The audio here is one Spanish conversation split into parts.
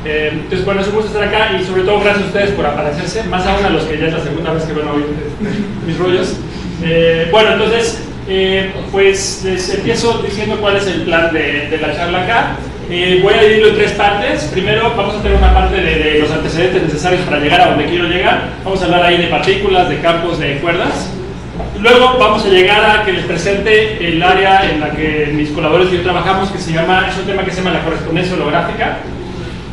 Entonces, bueno, es un gusto estar acá y sobre todo gracias a ustedes por aparecerse, más aún a los que ya es la segunda vez que van a oír mis rollos. Bueno, entonces, pues les empiezo diciendo cuál es el plan de la charla acá. Voy a dividirlo en tres partes. Primero vamos a tener una parte de los antecedentes necesarios para llegar a donde quiero llegar. Vamos a hablar ahí de partículas, de campos, de cuerdas. Luego vamos a llegar a que les presente el área en la que mis colaboradores y yo trabajamos, que es un tema que se llama la correspondencia holográfica.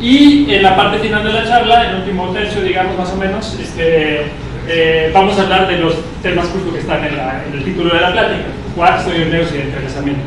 Y en la parte final de la charla, en el último tercio, digamos más o menos, vamos a hablar de los temas justo que están en el título de la plática: quarks, ioneros y entrelazamiento.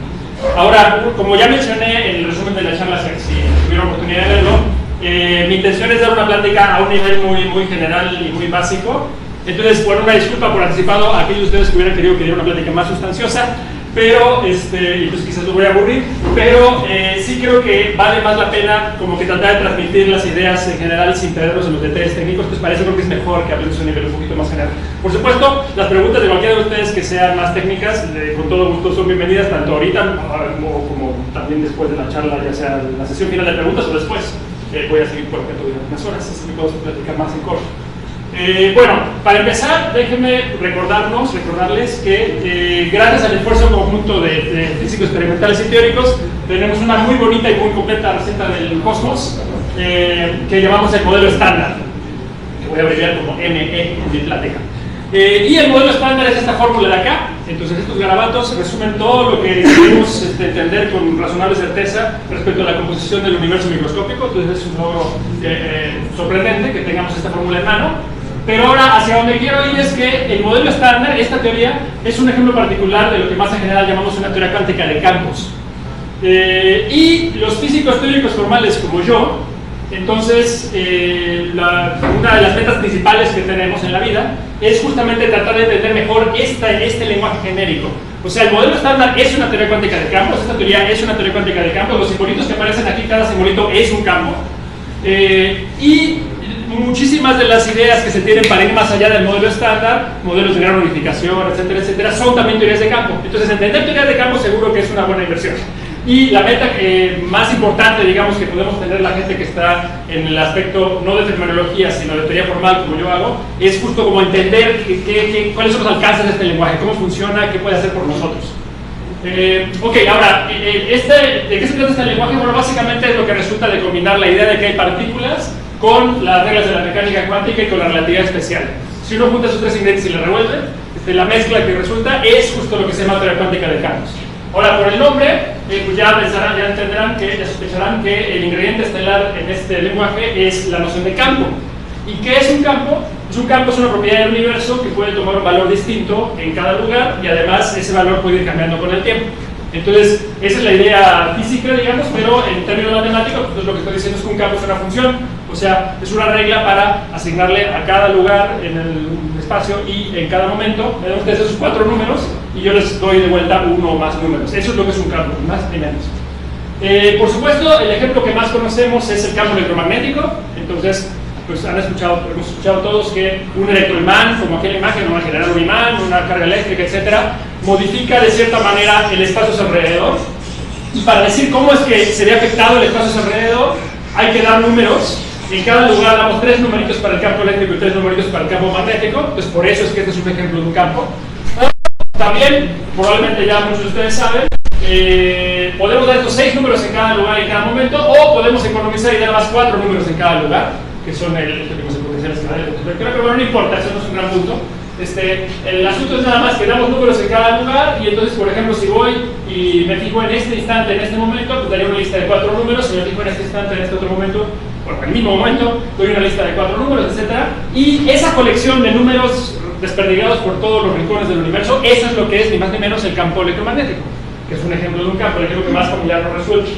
Ahora, como ya mencioné en el resumen de la charla, si tuvieron oportunidad de verlo, mi intención es dar una plática a un nivel muy general y muy básico. Entonces, bueno, una disculpa por anticipado a aquellos de ustedes que hubieran querido que diera una plática más sustanciosa, pero, y pues quizás lo voy a aburrir, pero sí creo que vale más la pena como que tratar de transmitir las ideas en general sin perdernos en los detalles técnicos. Pues para eso creo que es mejor que hablemos a un nivel un poquito más general. Por supuesto, las preguntas de cualquiera de ustedes que sean más técnicas, con todo gusto son bienvenidas, tanto ahorita como también después de la charla, ya sea en la sesión final de preguntas o después. Voy a seguir por acá todavía unas horas, así que podemos platicar más en corto. Bueno, para empezar, déjenme recordarles que gracias al esfuerzo conjunto de físicos experimentales y teóricos, tenemos una muy bonita y muy completa receta del cosmos que llamamos el modelo estándar, que voy a abreviar como ME en mi plática. Y el modelo estándar es esta fórmula de acá. Entonces estos garabatos resumen todo lo que debemos entender con razonable certeza respecto a la composición del universo microscópico. Entonces es un logro sorprendente que tengamos esta fórmula en mano. Pero ahora, hacia donde quiero ir es que el modelo estándar, esta teoría, es un ejemplo particular de lo que más en general llamamos una teoría cuántica de campos. Y los físicos teóricos formales como yo, entonces, una de las metas principales que tenemos en la vida es justamente tratar de entender mejor este lenguaje genérico. O sea, el modelo estándar es una teoría cuántica de campos, esta teoría es una teoría cuántica de campos, los simbolitos que aparecen aquí, cada simbolito es un campo. Y muchísimas de las ideas que se tienen para ir más allá del modelo estándar, modelos de gran unificación, etcétera, etcétera, son también teorías de campo. Entonces, entender teorías de campo seguro que es una buena inversión. Y la meta más importante, digamos, que podemos tener la gente que está en el aspecto no de fenomenología, sino de teoría formal, como yo hago, es justo como entender cuáles son los alcances de este lenguaje, cómo funciona, qué puede hacer por nosotros. Ok, ahora, ¿de qué se trata este lenguaje? Bueno, básicamente es lo que resulta de combinar la idea de que hay partículas con las reglas de la mecánica cuántica y con la relatividad especial. Si uno junta esos tres ingredientes y los revuelve, la mezcla que resulta es justo lo que se llama teoría cuántica de campos. Ahora, por el nombre, pues ya entenderán, ya sospecharán que el ingrediente estelar en este lenguaje es la noción de campo. ¿Y qué es un campo? Pues un campo es una propiedad del universo que puede tomar un valor distinto en cada lugar y además ese valor puede ir cambiando con el tiempo. Entonces, esa es la idea física, digamos, pero en términos matemáticos, pues lo que estoy diciendo es que un campo es una función, o sea, es una regla para asignarle a cada lugar en el espacio y en cada momento, me dan ustedes esos 4 números y yo les doy de vuelta uno o más números. Eso es lo que es un campo, más ni menos. Por supuesto, el ejemplo que más conocemos es el campo electromagnético. Entonces, pues hemos escuchado todos que un electroimán, como aquella imagen, va a generar un imán, una carga eléctrica, etcétera, modifica de cierta manera el espacio a su alrededor. Y para decir cómo es que se ve afectado el espacio a su alrededor, hay que dar números. En cada lugar damos 3 numeritos para el campo eléctrico y 3 numeritos para el campo magnético. Pues por eso es que este es un ejemplo de un campo. También, probablemente ya muchos de ustedes saben, podemos dar estos 6 números en cada lugar y en cada momento, o podemos economizar y dar más 4 números en cada lugar, que son el potencial escalar. Creo que bueno, no importa, eso no es un gran punto. El asunto es nada más que damos números en cada lugar y entonces, por ejemplo, si voy y me fijo en este instante, en este momento, pues daría una lista de 4 números. Si me fijo en este instante, en este otro momento, bueno, en el mismo momento, doy una lista de 4 números, etcétera. Y esa colección de números desperdigados por todos los rincones del universo, eso es lo que es ni más ni menos el campo electromagnético, que es un ejemplo de un campo, el ejemplo que más familiar nos resulta.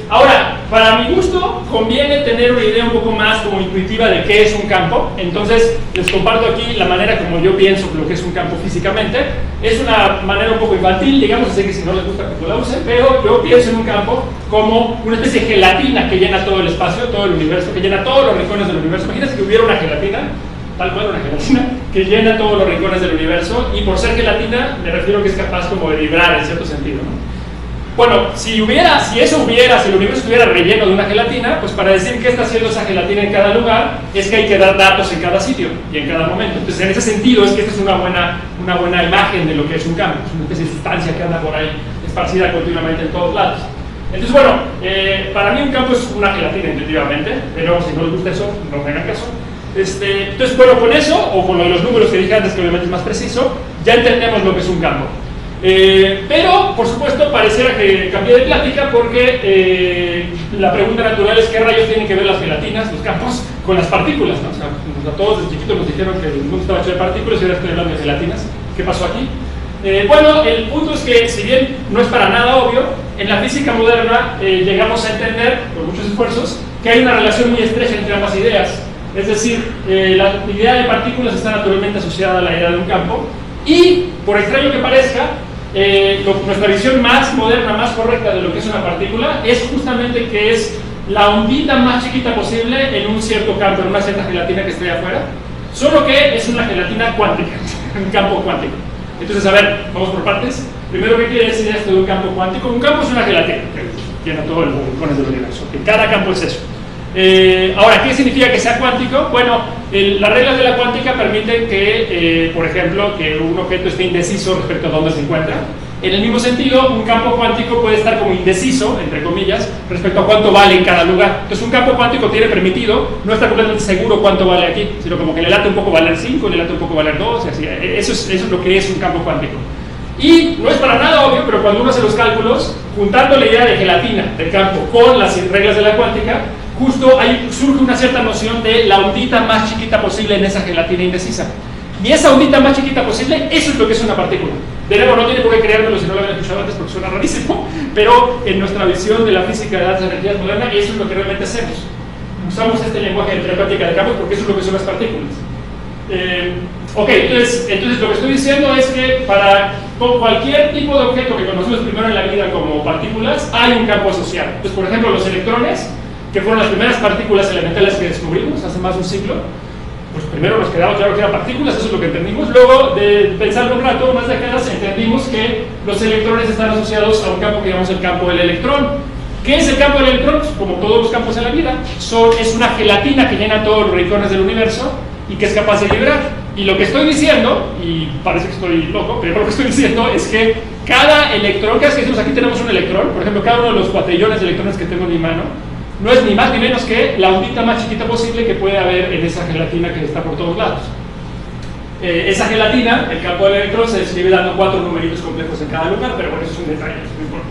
Ahora, para mi gusto, conviene tener una idea un poco más como intuitiva de qué es un campo. Entonces, les comparto aquí la manera como yo pienso lo que es un campo físicamente. Es una manera un poco infantil, digamos, así que si no les gusta que la usen, pero yo pienso en un campo como una especie de gelatina que llena todo el espacio, todo el universo, que llena todos los rincones del universo. Imagínense que hubiera una gelatina, tal cual una gelatina, que llena todos los rincones del universo, y por ser gelatina me refiero que es capaz como de vibrar en cierto sentido, ¿no? Bueno, si el universo estuviera relleno de una gelatina, pues para decir qué está haciendo esa gelatina en cada lugar, es que hay que dar datos en cada sitio y en cada momento. Entonces, en ese sentido, es que esta es una buena imagen de lo que es un campo. Es una especie de sustancia que anda por ahí, esparcida continuamente en todos lados. Entonces, bueno, para mí un campo es una gelatina, intuitivamente. De nuevo, si no les gusta eso, no me hagan caso. Entonces, bueno, con eso, o con lo de los números que dije antes, que obviamente es más preciso, ya entendemos lo que es un campo. Pero, por supuesto, pareciera que cambié de plática porque la pregunta natural es qué rayos tienen que ver las gelatinas, los campos, con las partículas, ¿no? O sea, a todos desde chiquitos nos dijeron que el mundo estaba hecho de partículas y ahora estoy hablando de gelatinas. ¿Qué pasó aquí? Bueno, el punto es que, si bien no es para nada obvio, en la física moderna llegamos a entender, por muchos esfuerzos, que hay una relación muy estrecha entre ambas ideas. Es decir, la idea de partículas está naturalmente asociada a la idea de un campo y, por extraño que parezca, nuestra visión más moderna, más correcta de lo que es una partícula es justamente que es la ondita más chiquita posible en un cierto campo, en una cierta gelatina que esté afuera, solo que es una gelatina cuántica, un campo cuántico. Entonces, a ver, vamos por partes. Primero, ¿qué quiere decir esto de un campo cuántico? Un campo es una gelatina que llena todos los rincones del universo, que cada campo es eso. Ahora, ¿qué significa que sea cuántico? Bueno, las reglas de la cuántica permiten que, por ejemplo, que un objeto esté indeciso respecto a dónde se encuentra. En el mismo sentido, un campo cuántico puede estar como indeciso, entre comillas, respecto a cuánto vale en cada lugar. Entonces, un campo cuántico tiene permitido no estar completamente seguro cuánto vale aquí, sino como que le late un poco valer 5, le late un poco valer 2, y así. Eso es lo que es un campo cuántico. Y no es para nada obvio, pero cuando uno hace los cálculos, juntando la idea de gelatina del campo con las reglas de la cuántica, justo ahí surge una cierta noción de la ondita más chiquita posible en esa gelatina indecisa. Y esa ondita más chiquita posible, eso es lo que es una partícula. De nuevo, no tiene por qué creérmelo si no lo habían escuchado antes porque suena rarísimo, pero en nuestra visión de la física de las energías moderna, eso es lo que realmente hacemos. Usamos este lenguaje de la cuántica de campos porque eso es lo que son las partículas. Ok, entonces lo que estoy diciendo es que para cualquier tipo de objeto que conocemos primero en la vida como partículas, hay un campo asociado. Entonces, por ejemplo, los electrones, que fueron las primeras partículas elementales que descubrimos hace más de un siglo, pues primero nos quedaba claro que eran partículas, eso es lo que entendimos. Luego de pensarlo un rato, unas décadas, entendimos que los electrones están asociados a un campo que llamamos el campo del electrón. ¿Qué es el campo del electrón? Pues, como todos los campos en la vida, es una gelatina que llena todos los rincones del universo y que es capaz de vibrar. Y lo que estoy diciendo, y parece que estoy loco, pero lo que estoy diciendo es que cada electrón, cada vez que decimos aquí tenemos un electrón, por ejemplo, cada uno de los cuatrillones de electrones que tengo en mi mano, no es ni más ni menos que la ondita más chiquita posible que puede haber en esa gelatina que está por todos lados. Esa gelatina, el campo del electrón, se describe dando 4 numeritos complejos en cada lugar, pero bueno, eso es un detalle, eso no importa.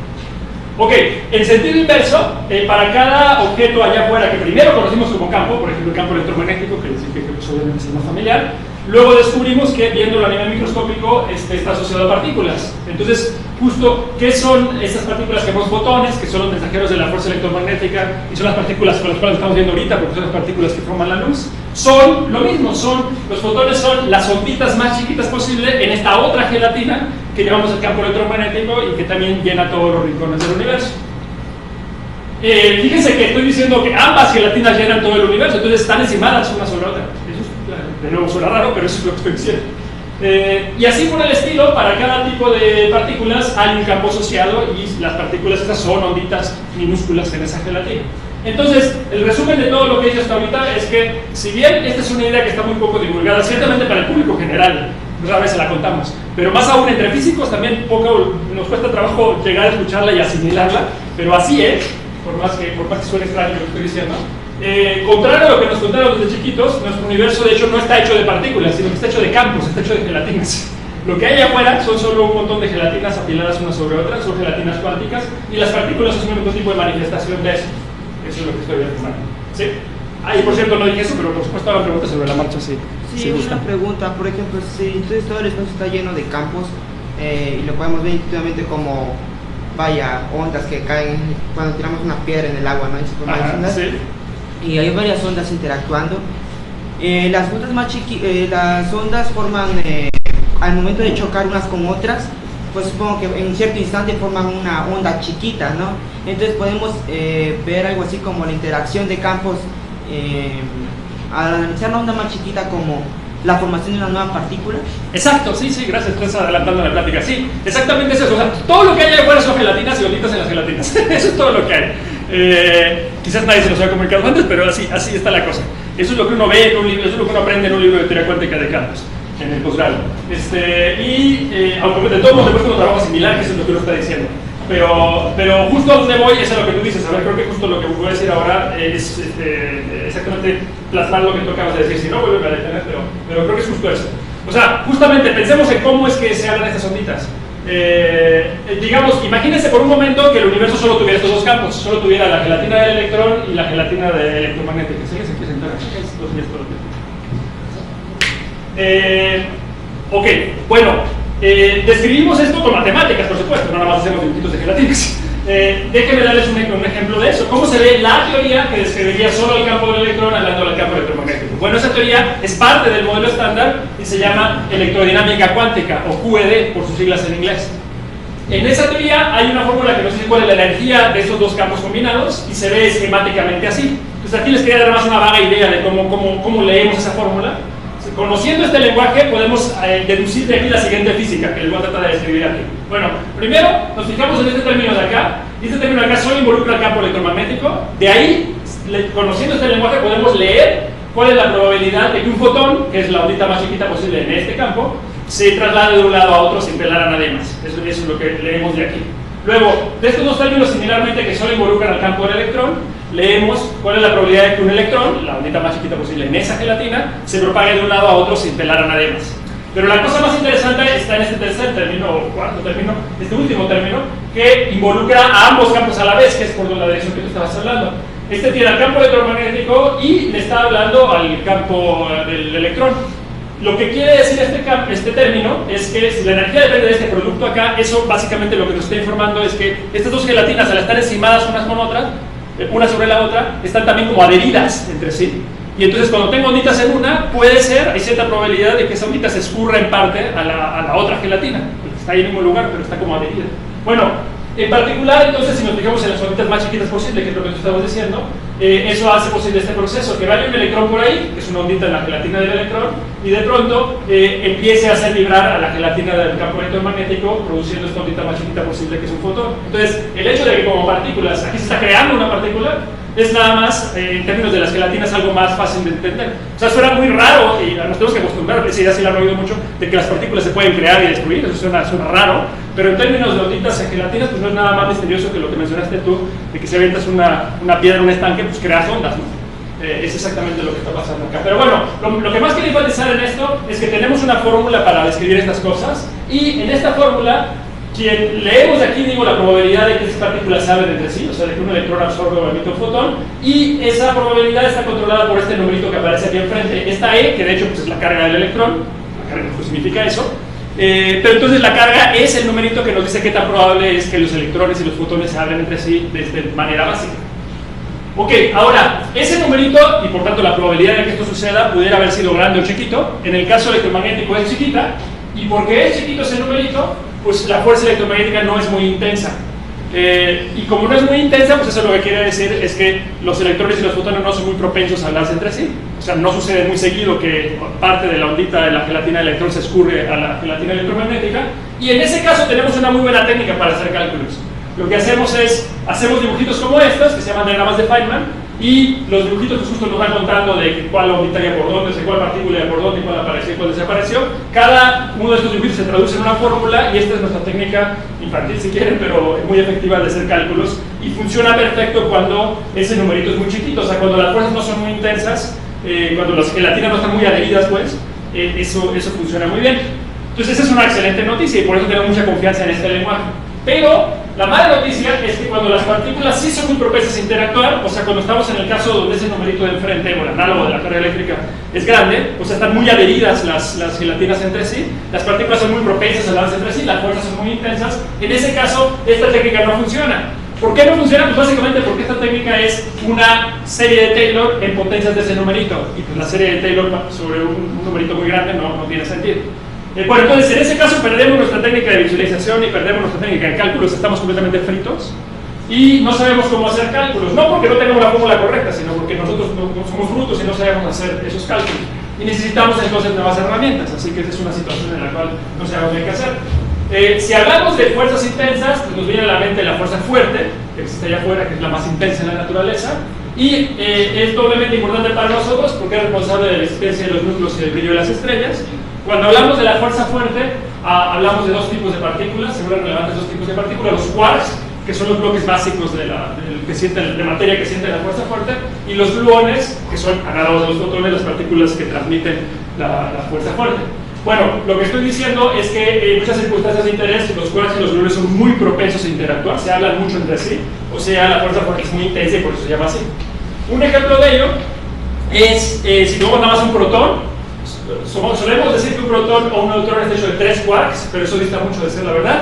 Ok, en sentido inverso, para cada objeto allá afuera que primero conocimos como campo, por ejemplo el campo electromagnético, que pues, obviamente es el más familiar, luego descubrimos que viéndolo a nivel microscópico está asociado a partículas. Entonces, justo, ¿qué son estas partículas que llamamos fotones, que son los mensajeros de la fuerza electromagnética y son las partículas con las cuales estamos viendo ahorita, porque son las partículas que forman la luz? Son lo mismo, los fotones son las onditas más chiquitas posible en esta otra gelatina que llamamos el campo electromagnético y que también llena todos los rincones del universo. Fíjense que estoy diciendo que ambas gelatinas llenan todo el universo, entonces están encimadas una sobre otra. Eso de nuevo suena raro, pero eso es lo que estoy diciendo. Y así por el estilo, para cada tipo de partículas hay un campo asociado y las partículas esas son onditas minúsculas en esa gelatina. Entonces, el resumen de todo lo que he dicho hasta ahorita es que, si bien esta es una idea que está muy poco divulgada, ciertamente para el público general, rara vez se la contamos, pero más aún entre físicos también nos cuesta trabajo llegar a escucharla y asimilarla, pero así es, por más que suene extraño lo que estoy diciendo. Contrario a lo que nos contaron desde chiquitos, nuestro universo de hecho no está hecho de partículas, sino que está hecho de campos, está hecho de gelatinas. Lo que hay afuera son solo un montón de gelatinas apiladas unas sobre otras, son gelatinas cuánticas, y las partículas son un único tipo de manifestación de eso. Eso es lo que estoy afirmando. ¿Sí? Y por cierto no dije eso, pero por supuesto hagan preguntas sobre la marcha si una pregunta, por ejemplo, si entonces todo el espacio está lleno de campos y lo podemos ver intuitivamente como ondas que caen cuando tiramos una piedra en el agua, ¿no? Ondas, sí. Y hay varias ondas interactuando. Las ondas forman, al momento de chocar unas con otras, pues supongo que en cierto instante forman una onda chiquita, ¿no? Entonces podemos ver algo así como la interacción de campos, al analizar la onda más chiquita como la formación de una nueva partícula. Exacto, sí, sí, gracias, estás adelantando la plática. Sí, exactamente eso. O sea, todo lo que hay allá afuera son gelatinas y onditas en las gelatinas. Eso es todo lo que hay. Quizás nadie se los haya comunicado antes, pero así está la cosa. Eso es lo que uno ve en un libro, eso es lo que uno aprende en un libro de teoría cuántica de campos, en el posgrado. Aunque de todos modos después uno trabaja similar, que eso es lo que uno está diciendo. Pero justo a donde voy es a lo que tú dices. A ver, creo que justo lo que voy a decir ahora es exactamente plasmar lo que tú acabas de decir. Si no, vuelve a detener, pero creo que es justo eso. O sea, justamente pensemos en cómo es que se hablan estas onditas. Digamos, imagínense por un momento que el universo solo tuviera estos dos campos, solo tuviera la gelatina del electrón y la gelatina de electromagnética. ¿Sí? ¿Se quiere sentar? Ok, bueno. Describimos esto con matemáticas, por supuesto, no nada más hacemos dibujitos de gelatinas. Déjenme darles un ejemplo de eso. ¿Cómo se ve la teoría que describiría solo el campo del electrón hablando del campo electromagnético? Bueno, esa teoría es parte del modelo estándar y se llama electrodinámica cuántica, o QED por sus siglas en inglés. En esa teoría hay una fórmula que nos dice cuál es la energía de esos dos campos combinados y se ve esquemáticamente así. Entonces aquí les quería dar más una vaga idea de cómo leemos esa fórmula. Conociendo este lenguaje podemos deducir de aquí la siguiente física que les voy a tratar de describir aquí. Bueno, primero nos fijamos en este término de acá, y este término de acá solo involucra el campo electromagnético. De ahí, conociendo este lenguaje podemos leer cuál es la probabilidad de que un fotón, que es la ondita más chiquita posible en este campo, se traslade de un lado a otro sin pelar a nadie más. Eso es lo que leemos de aquí. Luego, de estos dos términos similarmente que solo involucran al campo del electrón, leemos cuál es la probabilidad de que un electrón, la ondita más chiquita posible en esa gelatina, se propague de un lado a otro sin pelar a nadie más. Pero la cosa más interesante está en este tercer término, o cuarto término, este último término, que involucra a ambos campos a la vez, que es por la dirección que tú estabas hablando. Este tiene al campo electromagnético y le está hablando al campo del electrón. Lo que quiere decir este término es que si la energía depende de este producto acá, eso básicamente lo que nos está informando es que estas dos gelatinas, al estar encimadas unas con otras, una sobre la otra, están también como adheridas entre sí. Y entonces cuando tengo onditas en una, puede ser, hay cierta probabilidad de que esa ondita se escurra en parte a la otra gelatina, porque está ahí en el mismo lugar, pero está como adherida. Bueno, en particular, entonces, si nos fijamos en las onditas más chiquitas posible, que es lo que tú estabas diciendo, eso hace posible este proceso, que vaya un electrón por ahí, que es una ondita en la gelatina del electrón, y de pronto empiece a hacer vibrar a la gelatina del campo electromagnético, produciendo esta ondita más chiquita posible, que es un fotón. Entonces, el hecho de que como partículas, aquí se está creando una partícula, es nada más, en términos de las gelatinas, algo más fácil de entender. O sea, suena muy raro, y nos tenemos que acostumbrar, esa idea sí la han oído mucho, de que las partículas se pueden crear y destruir, eso suena raro, pero en términos de onditas en gelatinas, pues no es nada más misterioso que lo que mencionaste tú, de que si avientas una piedra en un estanque, pues creas ondas, ¿no? Es exactamente lo que está pasando acá. Pero bueno, lo que más quería enfatizar en esto es que tenemos una fórmula para describir estas cosas, y en esta fórmula, quien leemos de aquí, digo, la probabilidad de que esas partículas se abren entre sí, o sea, de que un electrón absorbe o emite un fotón, y esa probabilidad está controlada por este numerito que aparece aquí enfrente, esta E, que de hecho pues, es la carga del electrón, la carga pues, significa eso, pero entonces la carga es el numerito que nos dice qué tan probable es que los electrones y los fotones se abren entre sí de manera básica. Ok, ahora, ese numerito, y por tanto la probabilidad de que esto suceda, pudiera haber sido grande o chiquito. En el caso electromagnético es chiquita, y porque es chiquito ese numerito, pues la fuerza electromagnética no es muy intensa. Y como no es muy intensa, pues eso lo que quiere decir es que los electrones y los fotones no son muy propensos a hablarse entre sí. O sea, no sucede muy seguido que parte de la ondita de la gelatina del electrón se escurre a la gelatina electromagnética. Y en ese caso tenemos una muy buena técnica para hacer cálculos. Lo que hacemos es, hacemos dibujitos como estos, que se llaman diagramas de Feynman, y los dibujitos que justo nos van contando de cuál ondita iba por dónde, de cuál partícula iba por dónde, cuál apareció y cuál desapareció. Cada uno de estos dibujitos se traduce en una fórmula, y esta es nuestra técnica infantil si quieren, pero es muy efectiva de hacer cálculos, y funciona perfecto cuando ese numerito es muy chiquito, o sea, cuando las fuerzas no son muy intensas, cuando las gelatinas no están muy adheridas, pues, eso funciona muy bien. Entonces esa es una excelente noticia, y por eso tengo mucha confianza en este lenguaje. Pero la mala noticia es que cuando las partículas sí son muy propensas a interactuar, o sea, cuando estamos en el caso donde ese numerito de enfrente, o el análogo de la carga eléctrica, es grande, o sea, están muy adheridas las gelatinas entre sí, las partículas son muy propensas a hablarse entre sí, las fuerzas son muy intensas, en ese caso, esta técnica no funciona. ¿Por qué no funciona? Pues básicamente porque esta técnica es una serie de Taylor en potencias de ese numerito, y pues la serie de Taylor sobre un numerito muy grande no tiene sentido. Bueno, entonces en ese caso perdemos nuestra técnica de visualización y perdemos nuestra técnica de cálculos, estamos completamente fritos y no sabemos cómo hacer cálculos, no porque no tengamos la fórmula correcta, sino porque nosotros no somos brutos y no sabemos hacer esos cálculos. y necesitamos entonces nuevas herramientas, así que esa es una situación en la cual no sabemos qué hacer. Si hablamos de fuerzas intensas, pues nos viene a la mente la fuerza fuerte, que existe allá afuera, que es la más intensa en la naturaleza, y es doblemente importante para nosotros porque es responsable de la existencia de los núcleos y del brillo de las estrellas. Cuando hablamos de la fuerza fuerte, hablamos de dos tipos de partículas, se vuelven relevantes dos tipos de partículas, los quarks, que son los bloques básicos de materia que siente la fuerza fuerte, y los gluones, que son análogos de los fotones, las partículas que transmiten la fuerza fuerte. Bueno, lo que estoy diciendo es que en muchas circunstancias de interés los quarks y los gluones son muy propensos a interactuar, se hablan mucho entre sí, o sea, la fuerza fuerte es muy intensa y por eso se llama así. Un ejemplo de ello es, si tomamos nada más un protón, solemos decir que un protón o un neutrón está hecho de 3 quarks, pero eso dista mucho de ser la verdad.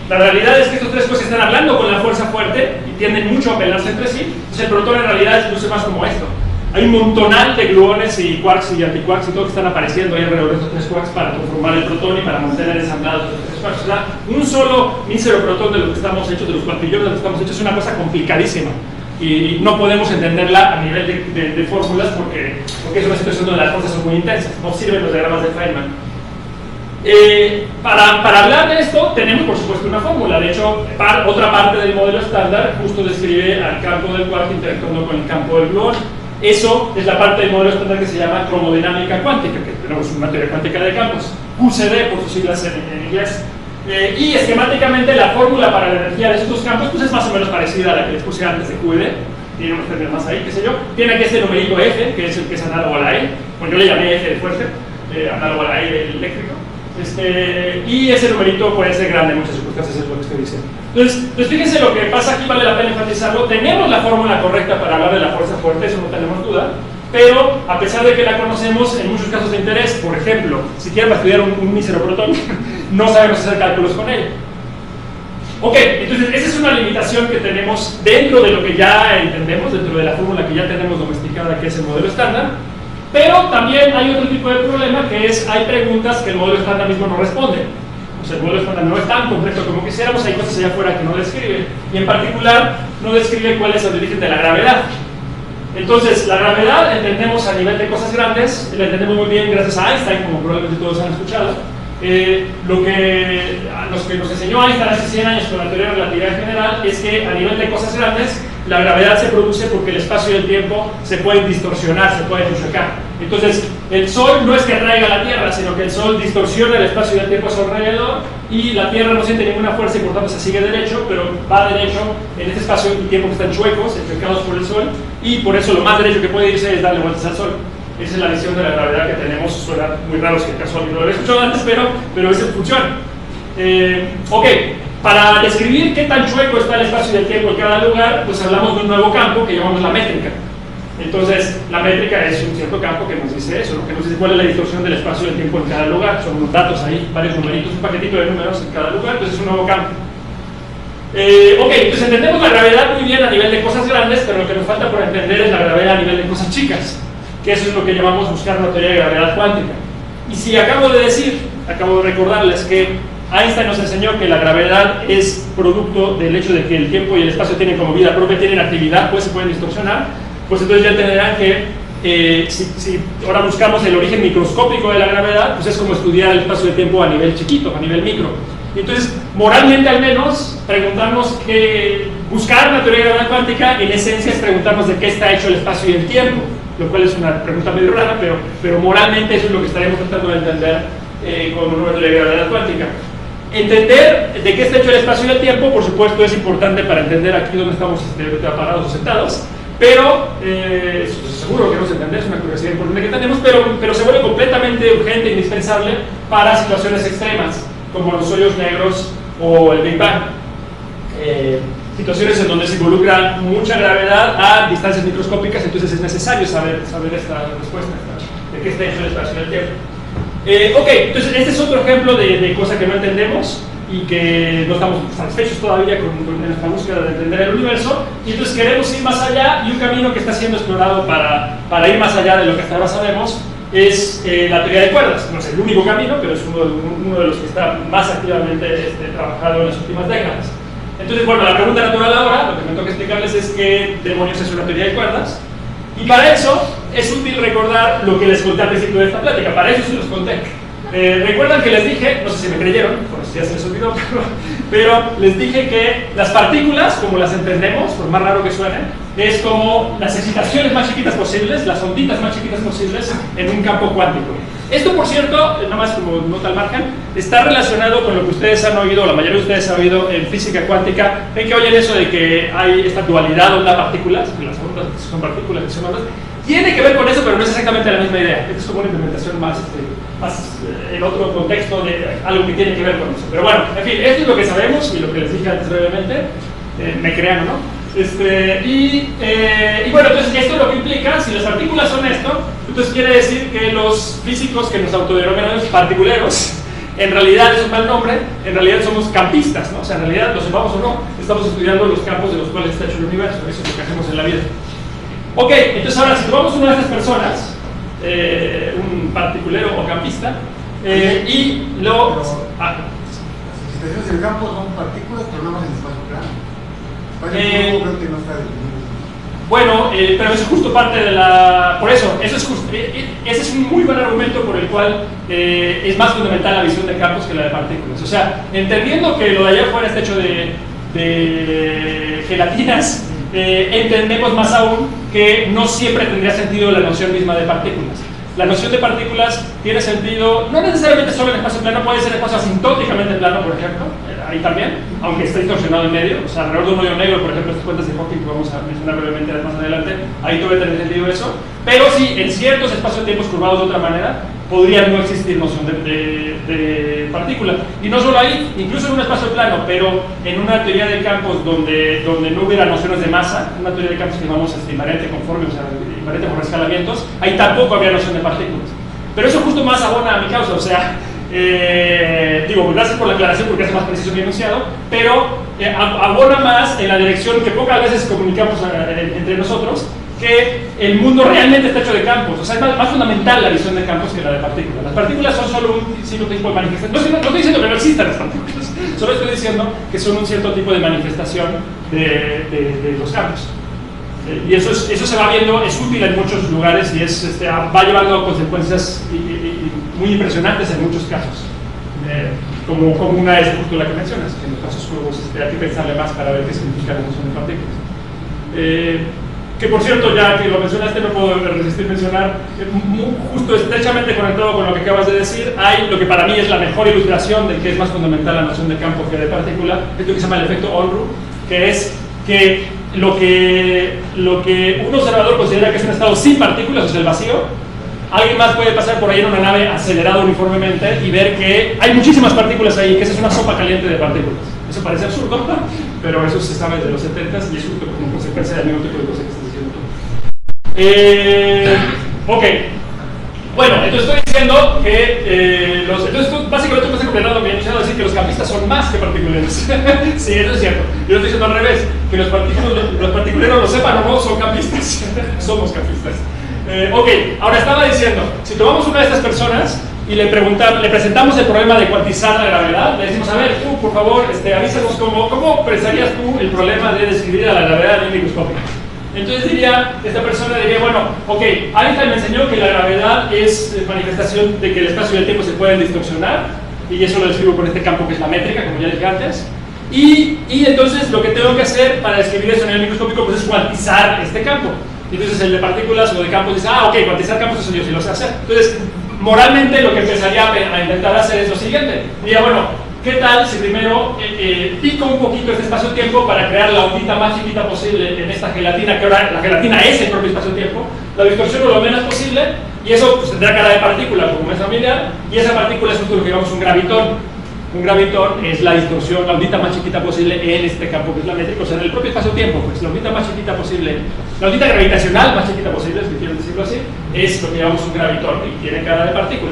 La realidad es que estos 3 quarks están hablando con la fuerza fuerte y tienden mucho a pelarse entre sí, entonces el protón en realidad se luce más como esto. Hay un montonal de gluones y quarks y antiquarks y todo que están apareciendo ahí alrededor de estos 3 quarks para conformar el protón y para mantener ensamblados estos 3 quarks. O sea, un solo mísero protón de lo que estamos hechos, de los cuartillones de lo que estamos hechos, es una cosa complicadísima. Y no podemos entenderla a nivel de fórmulas porque es una situación donde las fuerzas son muy intensas, no sirven los diagramas de Feynman. Para hablar de esto tenemos por supuesto una fórmula, de hecho otra parte del modelo estándar justo describe al campo del quark interactuando con el campo del gluón. Eso es la parte del modelo estándar que se llama cromodinámica cuántica, que tenemos una teoría cuántica de campos, QCD por sus siglas en inglés. Y esquemáticamente la fórmula para la energía de estos campos pues es más o menos parecida a la que les puse antes de QED, tiene unos términos más ahí, qué sé yo. Tiene aquí este numerito F, que es el que es análogo a la E, bueno yo le llamé F de fuerza, análogo a la E del eléctrico, y ese numerito puede ser grande en muchas circunstancias, es lo que estoy diciendo. Entonces fíjense lo que pasa aquí, vale la pena enfatizarlo, tenemos la fórmula correcta para hablar de la fuerza fuerte, eso no tenemos duda, pero a pesar de que la conocemos en muchos casos de interés, por ejemplo, si quieren estudiar un mísero protón, no sabemos hacer cálculos con él. Ok, entonces esa es una limitación que tenemos dentro de lo que ya entendemos, dentro de la fórmula que ya tenemos domesticada, que es el modelo estándar, pero también hay otro tipo de problema, que es, hay preguntas que el modelo estándar mismo no responde. O sea, el modelo estándar no es tan completo como quisiéramos, hay cosas allá afuera que no describe, y en particular no describe cuál es el origen de la gravedad. Entonces, la gravedad entendemos a nivel de cosas grandes, la entendemos muy bien gracias a Einstein, como probablemente todos han escuchado. Lo que nos enseñó Einstein hace 100 años con la teoría de relatividad general es que a nivel de cosas grandes la gravedad se produce porque el espacio y el tiempo se pueden distorsionar, se pueden chocar. Entonces, el Sol no es que atraiga a la Tierra, sino que el Sol distorsiona el espacio y el tiempo a su alrededor y la Tierra no siente ninguna fuerza y por tanto se sigue derecho, pero va derecho en este espacio y tiempo que están chuecos, enchuecados por el Sol, y por eso lo más derecho que puede irse es darle vueltas al Sol. Esa es la visión de la gravedad que tenemos, suena muy raro si acaso alguien no lo había escuchado antes, pero esa funciona. Ok, para describir qué tan chueco está el espacio y el tiempo en cada lugar, pues hablamos de un nuevo campo que llamamos la métrica. Entonces, la métrica es un cierto campo que nos dice eso, ¿no? Que nos dice cuál es la distorsión del espacio y el tiempo en cada lugar. Son unos datos ahí, varios numeritos, un paquetito de números en cada lugar, entonces es un nuevo campo. Ok, entonces entendemos la gravedad muy bien a nivel de cosas grandes, pero lo que nos falta por entender es la gravedad a nivel de cosas chicas, que eso es lo que llamamos buscar una teoría de gravedad cuántica. Y si acabo de recordarles que Einstein nos enseñó que la gravedad es producto del hecho de que el tiempo y el espacio tienen como vida propia, tienen actividad, pues se pueden distorsionar, pues entonces ya entenderán que si ahora buscamos el origen microscópico de la gravedad, pues es como estudiar el espacio y el tiempo a nivel chiquito, a nivel micro. Y entonces, moralmente al menos, preguntarnos buscar una teoría de gravedad cuántica, en esencia es preguntarnos de qué está hecho el espacio y el tiempo, lo cual es una pregunta medio rara, pero moralmente eso es lo que estaremos tratando de entender con una teoría de gravedad cuántica. Entender de qué está hecho el espacio y el tiempo, por supuesto, es importante para entender aquí donde estamos parados o sentados, pero seguro que no se entiende, es una curiosidad importante que tenemos, pero se vuelve completamente urgente e indispensable para situaciones extremas, como los hoyos negros o el Big Bang. Situaciones en donde se involucra mucha gravedad a distancias microscópicas, entonces es necesario saber esta respuesta, de qué está hecho el espacio y el tiempo. Ok, entonces este es otro ejemplo de cosa que no entendemos y que no estamos satisfechos todavía con nuestra búsqueda de entender el universo, y entonces queremos ir más allá, y un camino que está siendo explorado para ir más allá de lo que hasta ahora sabemos es la teoría de cuerdas. No es el único camino, pero es uno de los que está más activamente trabajado en las últimas décadas. Entonces, bueno, la pregunta natural ahora, lo que me toca explicarles es qué demonios es una teoría de cuerdas, y para eso es útil recordar lo que les conté al principio de esta plática, para eso sí los conté. Recuerdan que les dije, no sé si me creyeron, por si ya se les olvidó, pero les dije que las partículas, como las entendemos, por más raro que suenen, es como las excitaciones más chiquitas posibles, las onditas más chiquitas posibles en un campo cuántico. Esto, por cierto, nada más como nota al margen, está relacionado con lo que ustedes han oído, la mayoría de ustedes han oído en física cuántica. Ven que oyen eso de que hay esta dualidad onda-partículas, que las ondas son partículas y son ondas. Tiene que ver con eso, pero no es exactamente la misma idea. Esto es como una implementación más en otro contexto de algo que tiene que ver con eso. Pero bueno, en fin, esto es lo que sabemos y lo que les dije antes brevemente. Me crean o no. Y bueno, entonces esto es lo que implica, si las partículas son esto, entonces quiere decir que los físicos que nos autodenominamos particuleros, en realidad es un mal nombre, en realidad somos campistas, ¿no? O sea, en realidad, lo sepamos o no, estamos estudiando los campos de los cuales está hecho el universo, eso es lo que hacemos en la vida. Ok, entonces ahora si tomamos una de estas personas, un particulero o campista, y lo... Las excitaciones del campo son partículas, pero no más en espacio plano. Creo que no está definido. Bueno, pero eso es justo parte de la... Por eso, eso es justo, ese es un muy buen argumento por el cual es más fundamental la visión de campos que la de partículas. O sea, entendiendo que lo de allá afuera está hecho de gelatinas, entendemos más aún que no siempre tendría sentido la noción misma de partículas. La noción de partículas tiene sentido, no necesariamente solo en espacio plano, puede ser espacio asintóticamente plano, por ejemplo, ahí también, aunque esté distorsionado en medio, o sea, alrededor de un hoyo negro, por ejemplo, estas cuentas de Hawking que vamos a mencionar brevemente más adelante, ahí puede tener sentido eso, pero sí, en ciertos espacios-tiempos curvados de otra manera, podría no existir noción de partícula. Y no solo ahí, incluso en un espacio plano, pero en una teoría de campos donde no hubiera nociones de masa, una teoría de campos que llamamos invariante conforme, o sea, invariante por escalamientos, ahí tampoco habría noción de partículas. Pero eso justo más abona a mi causa, o sea, digo, gracias por la aclaración porque hace más preciso mi enunciado, pero abona más en la dirección que pocas veces comunicamos entre nosotros, que el mundo realmente está hecho de campos. O sea, es más fundamental la visión de campos que la de partículas. Las partículas son solo un cierto tipo de manifestación. No estoy diciendo que no existan las partículas, solo estoy diciendo que son un cierto tipo de manifestación de los campos. Y eso se va viendo, es útil en muchos lugares y va llevando consecuencias muy impresionantes en muchos casos. Como una es justo la que mencionas, que en los casos curvos hay que pensarle más para ver qué significa la noción de partículas. Que por cierto, ya que lo mencionaste, no puedo resistir mencionar, justo estrechamente conectado con lo que acabas de decir, hay lo que para mí es la mejor ilustración de que es más fundamental la noción de campo que de partícula, es lo que se llama el efecto Unruh, que es que lo que un observador considera que es un estado sin partículas, o sea, el vacío, alguien más puede pasar por ahí en una nave acelerada uniformemente y ver que hay muchísimas partículas ahí, que esa es una sopa caliente de partículas. Eso parece absurdo, pero eso se sabe desde los 70s y es justo como consecuencia del mismo tipo de cosas que estás diciendo tú. Ok. Bueno, entonces estoy diciendo que entonces tú básicamente estás completando mi enunciado a decir que los campistas son más que particulares. Sí, eso es cierto. Yo estoy diciendo al revés, que los particuleros lo sepan o no, son campistas. Somos campistas. Ok, ahora estaba diciendo, si tomamos una de estas personas y le presentamos el problema de cuantizar la gravedad, le decimos, a ver, tú, por favor, avísanos cómo pensarías tú el problema de describir a la gravedad en un microscopio. Entonces esta persona diría, bueno, ok, Einstein me enseñó que la gravedad es manifestación de que el espacio y el tiempo se pueden distorsionar, y eso lo describo con este campo que es la métrica, como ya dije antes, y entonces lo que tengo que hacer para describir eso en el microscópico pues es cuantizar este campo. Entonces el de partículas o de campos dice, ok, cuantizar campos eso yo sí lo sé hacer. Entonces, moralmente lo que empezaría a intentar hacer es lo siguiente. Diría, bueno, ¿qué tal si primero pico un poquito este espacio-tiempo para crear la ondita más chiquita posible en esta gelatina, que ahora la gelatina es el propio espacio-tiempo, la distorsiono lo menos posible y eso pues, tendrá cara de partícula como es familiar y esa partícula es lo que llamamos un gravitón. Un gravitón es la distorsión, la ondita más chiquita posible en este campo que es la métrica, o sea, en el propio espacio-tiempo, pues la ondita más chiquita posible, la ondita gravitacional más chiquita posible, si quiero decirlo así, es lo que llamamos un gravitón y tiene cara de partícula.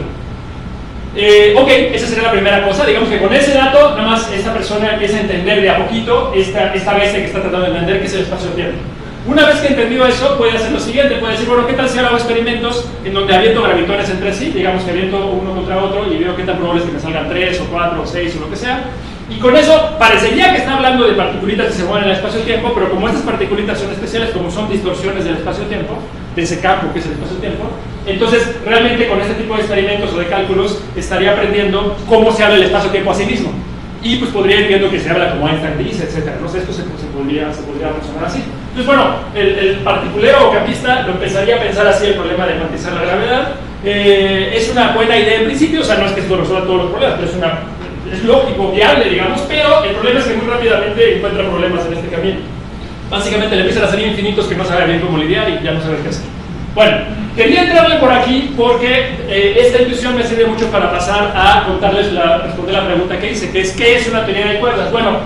Ok, esa sería la primera cosa. Digamos que con ese dato, nada más esta persona empieza a entender de a poquito esta bestia que está tratando de entender, que es el espacio-tiempo. Una vez que entendió eso, puede hacer lo siguiente, puede decir, bueno, ¿qué tal si ahora hago experimentos en donde aviento gravitones entre sí? Digamos que aviento uno contra otro y veo qué tan probable es que me salgan 3 o 4 o 6 o lo que sea. Y con eso parecería que está hablando de particulitas que se mueven en el espacio-tiempo, pero como estas particulitas son especiales, como son distorsiones del espacio-tiempo, de ese campo que es el espacio-tiempo. Entonces, realmente con este tipo de experimentos o de cálculos estaría aprendiendo cómo se habla el espacio-tiempo a sí mismo. Y pues podría ir viendo que se habla como Einstein dice, etc. No sé, esto se podría funcionar así. Entonces, bueno, el particulero o campista lo empezaría a pensar así, el problema de cuantizar la gravedad. Es una buena idea en principio, o sea, no es que esto resuelva todos los problemas, pero es lógico, viable, digamos, pero el problema es que muy rápidamente encuentra problemas en este camino. Básicamente le empiezan a salir infinitos que no sabe bien cómo lidiar y ya no sabe qué hacer. Bueno, quería entrarle por aquí porque esta intuición me sirve mucho para pasar a responder la pregunta que hice, que es ¿qué es una teoría de cuerdas? Bueno,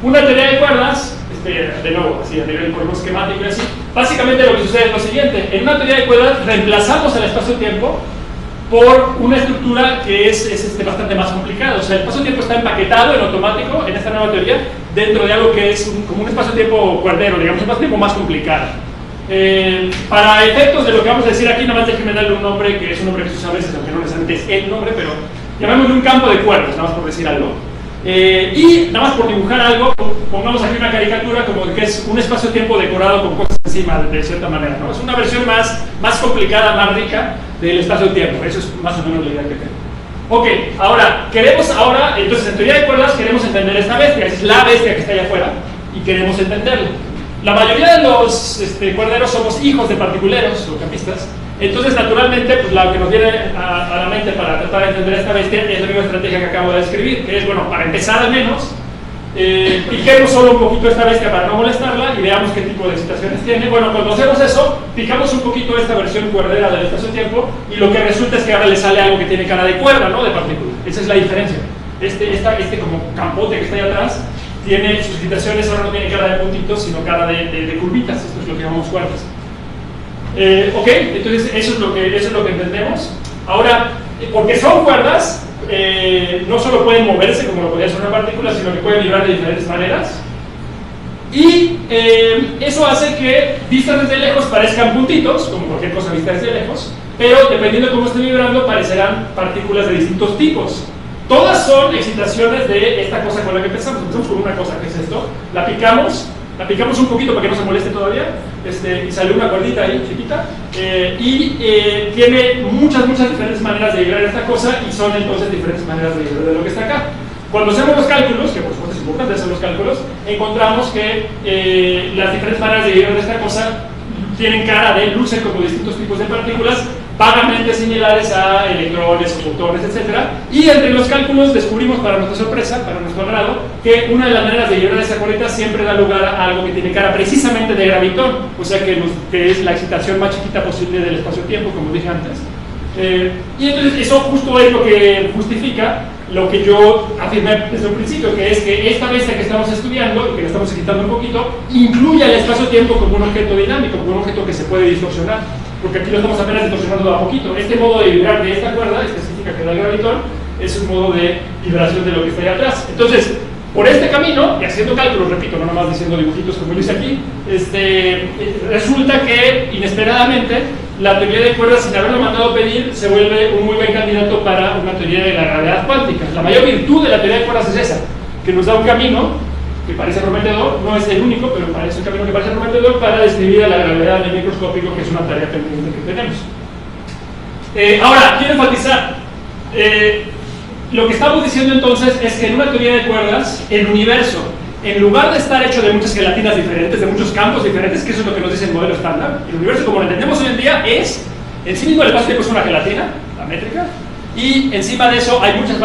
una teoría de cuerdas, de nuevo, así a nivel por esquemático y así, básicamente lo que sucede es lo siguiente: en una teoría de cuerdas reemplazamos el espacio-tiempo por una estructura que es bastante más complicada. O sea, el espacio-tiempo está empaquetado en automático en esta nueva teoría dentro de algo que es como un espacio-tiempo cuerdero, digamos, un espacio-tiempo más complicado. Para efectos de lo que vamos a decir aquí, nada más déjenme darle un nombre que es un nombre que se usa a veces, aunque no necesariamente es el nombre, pero llamémosle un campo de cuerdas, nada más por decir algo. Y nada más por dibujar algo, pongamos aquí una caricatura como que es un espacio-tiempo decorado con cosas encima de cierta manera, ¿no? Es una versión más complicada, más rica del espacio-tiempo. Eso es más o menos la idea que tengo. Ok, entonces en teoría de cuerdas queremos entender esta bestia, es la bestia que está allá afuera y queremos entenderla. La mayoría de los cuerderos somos hijos de particuleros o campistas. Entonces, naturalmente, pues lo que nos viene a la mente para tratar de entender esta bestia es la misma estrategia que acabo de describir, que es, bueno, para empezar al menos, piquemos solo un poquito esta bestia para no molestarla y veamos qué tipo de excitaciones tiene. Bueno, cuando hacemos eso, picamos un poquito esta versión cuerdera del espacio-tiempo y lo que resulta es que ahora le sale algo que tiene cara de cuerda, ¿no? De partícula. Esa es la diferencia. Este como campote que está ahí atrás tiene sus excitaciones, ahora no tiene cara de puntitos, sino cara de curvitas. Esto es lo que llamamos cuerdas. Ok, entonces eso es lo que entendemos. Ahora, porque son cuerdas, no solo pueden moverse como lo podría ser una partícula, sino que pueden vibrar de diferentes maneras. Y eso hace que vistas desde lejos parezcan puntitos, como cualquier cosa vista desde lejos, pero dependiendo de cómo esté vibrando parecerán partículas de distintos tipos. Todas son excitaciones de esta cosa con la que empezamos. Empezamos con una cosa, que es esto, la picamos un poquito para que no se moleste todavía, y sale una cuerdita ahí chiquita, y tiene muchas diferentes maneras de vibrar esta cosa, y son entonces diferentes maneras de vibrar de lo que está acá. Cuando hacemos los cálculos, que por supuesto es importante hacer los cálculos, encontramos que las diferentes maneras de vibrar de esta cosa tienen cara de lucen como distintos tipos de partículas vagamente similares a electrones o fotones, etc. Y entre los cálculos descubrimos, para nuestra sorpresa, para nuestro agrado, que una de las maneras de vibrar esa cuerdita siempre da lugar a algo que tiene cara precisamente de gravitón, o sea que es la excitación más chiquita posible del espacio-tiempo, como dije antes. Y entonces eso justo es lo que justifica lo que yo afirmé desde un principio, que es que esta bestia que estamos estudiando, y que la estamos excitando un poquito, incluye el espacio-tiempo como un objeto dinámico, como un objeto que se puede distorsionar, porque aquí lo estamos apenas distorsionando a poquito. Este modo de vibrar de esta cuerda, específica que da el gravitón, es un modo de vibración de lo que está ahí atrás. Entonces, por este camino, y haciendo cálculos, repito, no nomás diciendo dibujitos como yo hice aquí, resulta que, inesperadamente, la teoría de cuerdas, sin haberlo mandado pedir, se vuelve un muy buen candidato para una teoría de la gravedad cuántica. La mayor virtud de la teoría de cuerdas es esa, que nos da un camino que parece prometedor, no es el único, pero parece un camino que parece prometedor para describir a la gravedad del microscópico, que es una tarea pendiente que tenemos. Ahora, quiero enfatizar, lo que estamos diciendo entonces es que en una teoría de cuerdas, el universo, en lugar de estar hecho de muchas gelatinas diferentes, de muchos campos diferentes, que eso es lo que nos dice el modelo estándar, el universo como lo entendemos hoy en día es, en sí mismo el espacio-tiempo es una gelatina, la métrica, y encima de eso hay muchas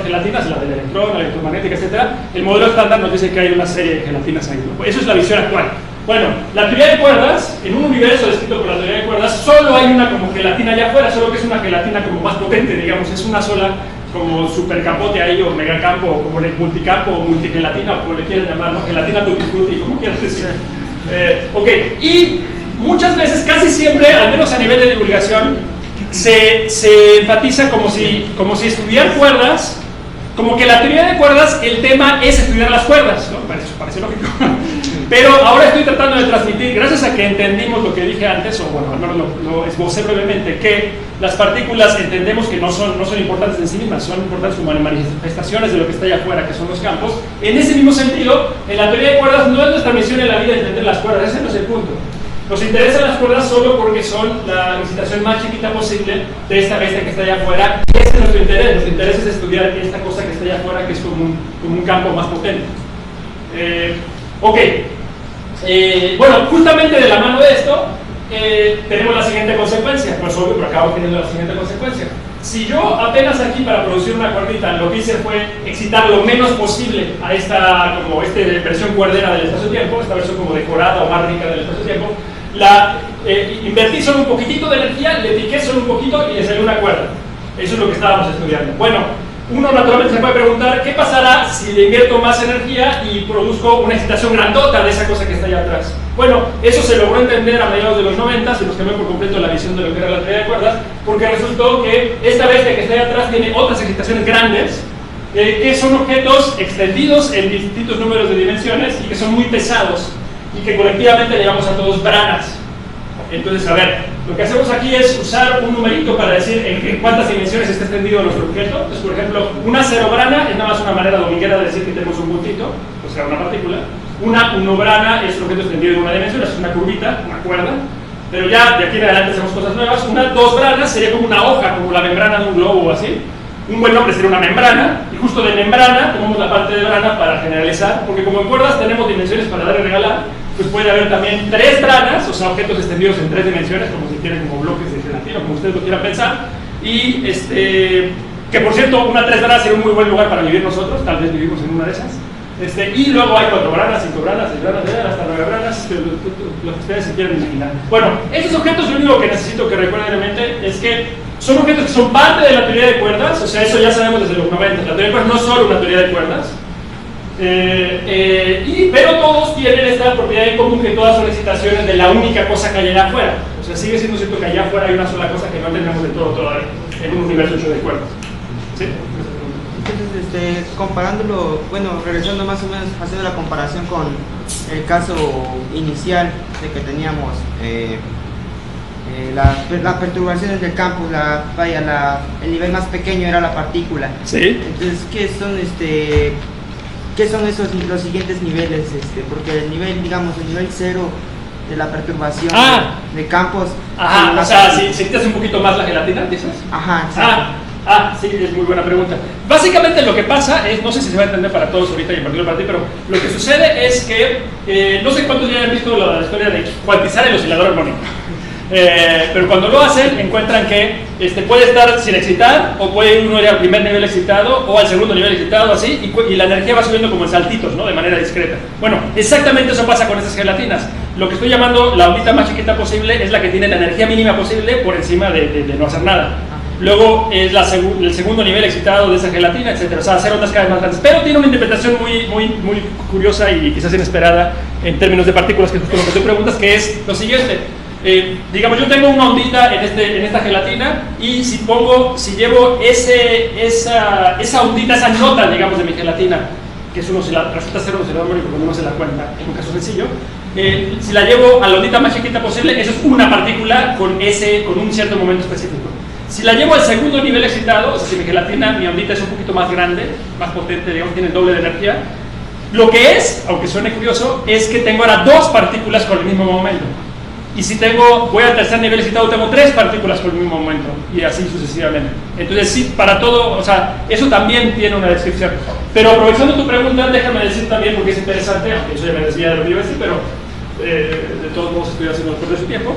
gelatinas, la del electrón, la electromagnética, etc. El modelo estándar nos dice que hay una serie de gelatinas ahí, ¿no? Eso es la visión actual. Bueno, la teoría de cuerdas, en un universo descrito por la teoría de cuerdas, solo hay una como gelatina allá afuera, solo que es una gelatina como más potente, digamos, es una sola como supercapote ahí, o megacampo, o como el multicampo, o multigelatina, o como le quieran llamar, ¿no? Gelatina tutti frutti, como quieras decir. Ok, y muchas veces, casi siempre, al menos a nivel de divulgación, se enfatiza como si estudiar cuerdas, como que la teoría de cuerdas, el tema es estudiar las cuerdas, ¿no? Parece lógico. Pero ahora estoy tratando de transmitir, gracias a que entendimos lo que dije antes, o bueno, al menos lo esbocé brevemente, que las partículas entendemos que no son importantes en sí mismas, son importantes como manifestaciones de lo que está allá afuera, que son los campos. En ese mismo sentido, en la teoría de cuerdas no es nuestra misión en la vida entender las cuerdas, ese no es el punto. Nos interesan las cuerdas solo porque son la excitación más chiquita posible de esta bestia que está allá afuera. Ese es nuestro interés. Nuestro interés es estudiar esta cosa que está allá afuera, que es como un campo más potente. Ok. Bueno, justamente de la mano de esto, tenemos la siguiente consecuencia. Pues obvio, pero acabo teniendo la siguiente consecuencia. Si yo apenas aquí para producir una cuerdita lo que hice fue excitar lo menos posible a esta versión cuerdera del espacio-tiempo, esta versión como decorada o más rica del espacio-tiempo, invertí solo un poquitito de energía, le piqué solo un poquito y le salió una cuerda. Eso es lo que estábamos estudiando. Bueno, uno naturalmente se puede preguntar qué pasará si le invierto más energía y produzco una excitación grandota de esa cosa que está allá atrás. Bueno, eso se logró entender a mediados de los 90, se nos cambió por completo la visión de lo que era la teoría de cuerdas, porque resultó que esta bestia que está allá atrás tiene otras excitaciones grandes, que son objetos extendidos en distintos números de dimensiones y que son muy pesados, y que colectivamente le llamamos a todos branas. Entonces, a ver, lo que hacemos aquí es usar un numerito para decir en cuántas dimensiones está extendido nuestro objeto. Entonces, por ejemplo, una cerobrana es nada más una manera dominguera de decir que tenemos un puntito, o sea, una partícula. Una unobrana es un objeto extendido en una dimensión, es una curvita, una cuerda. Pero ya de aquí en adelante hacemos cosas nuevas. Una dosbrana sería como una hoja, como la membrana de un globo o así. Un buen nombre sería una membrana, y justo de membrana tomamos la parte de brana para generalizar, porque como en cuerdas tenemos dimensiones para dar y regalar, pues puede haber también tres branas, o sea, objetos extendidos en tres dimensiones, como si quieren como bloques de gelatina, como ustedes lo quieran pensar, y que por cierto, una tres branas sería un muy buen lugar para vivir nosotros, tal vez vivimos en una de esas, y luego hay 4 branas, 5 branas, 6 branas, hasta 9 branas, lo que ustedes se quieran imaginar. Bueno, estos objetos lo único que necesito que recuerden en mente es que son objetos que son parte de la teoría de cuerdas, o sea, eso ya sabemos desde los 90, la teoría de cuerdas no es solo una teoría de cuerdas, pero todos tienen esta propiedad en común que todas son excitaciones de la única cosa que hay allá afuera. O sea, sigue siendo cierto que allá afuera hay una sola cosa que no entendemos de todo todavía en un universo hecho de cuerdas. ¿Sí? Entonces, comparándolo, bueno, regresando más o menos, haciendo la comparación con el caso inicial de que teníamos las perturbaciones del campo, el nivel más pequeño era la partícula. Sí. Entonces, ¿qué son los siguientes niveles? Porque el nivel, digamos, el nivel 0 de la perturbación de campos. Ajá, o sea, si quitas un poquito más la gelatina, dices. Ajá, sí, es muy buena pregunta. Básicamente lo que pasa es, no sé si se va a entender para todos ahorita y en particular para ti, pero lo que sucede es que, no sé cuántos ya han visto la historia de cuantizar el oscilador armónico. Pero cuando lo hacen encuentran que puede estar sin excitar, o puede uno ir al primer nivel excitado o al segundo nivel excitado, así, y la energía va subiendo como en saltitos, ¿no? De manera discreta. Bueno, exactamente eso pasa con estas gelatinas. Lo que estoy llamando la ondita más chiquita posible es la que tiene la energía mínima posible por encima de no hacer nada. Luego es el segundo nivel excitado de esa gelatina, etc. O sea, hacer ondas cada vez más grandes. Pero tiene una interpretación muy curiosa y quizás inesperada en términos de partículas, que es justo lo que tú preguntas, que es lo siguiente. Digamos, yo tengo una ondita en esta gelatina y si llevo esa ondita, esa nota, digamos, de mi gelatina, que es resulta ser un oscilador armónico cuando uno se la cuenta, en un caso sencillo, si la llevo a la ondita más chiquita posible, eso es una partícula con un cierto momento específico. Si la llevo al segundo nivel excitado, o sea, si mi gelatina, mi ondita es un poquito más grande, más potente, digamos, tiene el doble de energía, lo que es, aunque suene curioso, es que tengo ahora 2 partículas con el mismo momento. Y si voy al tercer nivel excitado, tengo 3 partículas con el mismo momento, y así sucesivamente. Entonces, sí, para todo, o sea, eso también tiene una descripción. Pero aprovechando tu pregunta, déjame decir también, porque es interesante, aunque eso ya me decía de lo que iba a decir, pero de todos modos estoy haciendo por su tiempo,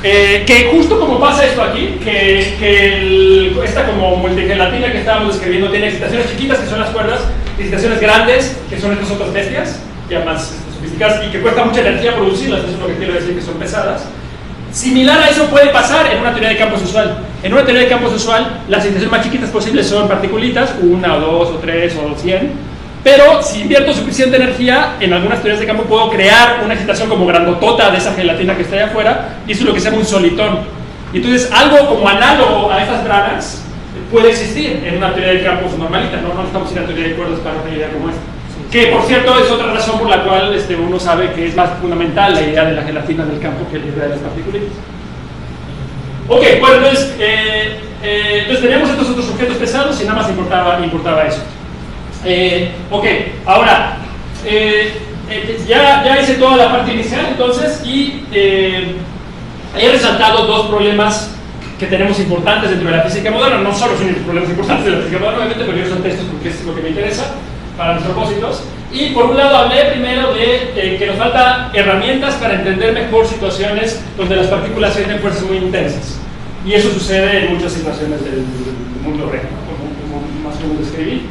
que justo como pasa esto aquí, esta como multigelatina que estábamos describiendo tiene excitaciones chiquitas, que son las cuerdas, y excitaciones grandes, que son estas otras bestias, ya más sofisticadas, y que cuesta mucha energía producirlas, eso es lo que quiero decir, que son pesadas. Similar a eso puede pasar en una teoría de campos usual. En una teoría de campos usual, las excitaciones más chiquitas posibles son particulitas, 1 o 2 o 3 o 100, pero si invierto suficiente energía, en algunas teorías de campo puedo crear una excitación como grandotota de esa gelatina que está allá afuera, y eso es lo que se llama un solitón. Y entonces algo como análogo a estas branas puede existir en una teoría de campos normalita, no estamos en una teoría de cuerdas para una idea como esta. Que por cierto es otra razón por la cual uno sabe que es más fundamental la idea de la gelatina del campo que la idea de las partículas. Ok, bueno, entonces teníamos estos otros objetos pesados y nada más importaba eso. Ok, ahora, ya hice toda la parte inicial entonces y he resaltado dos problemas que tenemos importantes dentro de la física moderna. No solo son problemas importantes de la física moderna, obviamente, pero yo son textos porque es lo que me interesa para mis propósitos. Y por un lado hablé primero de que nos falta herramientas para entender mejor situaciones donde las partículas sienten fuerzas muy intensas. Y eso sucede en muchas situaciones del mundo real, como más o menos describí.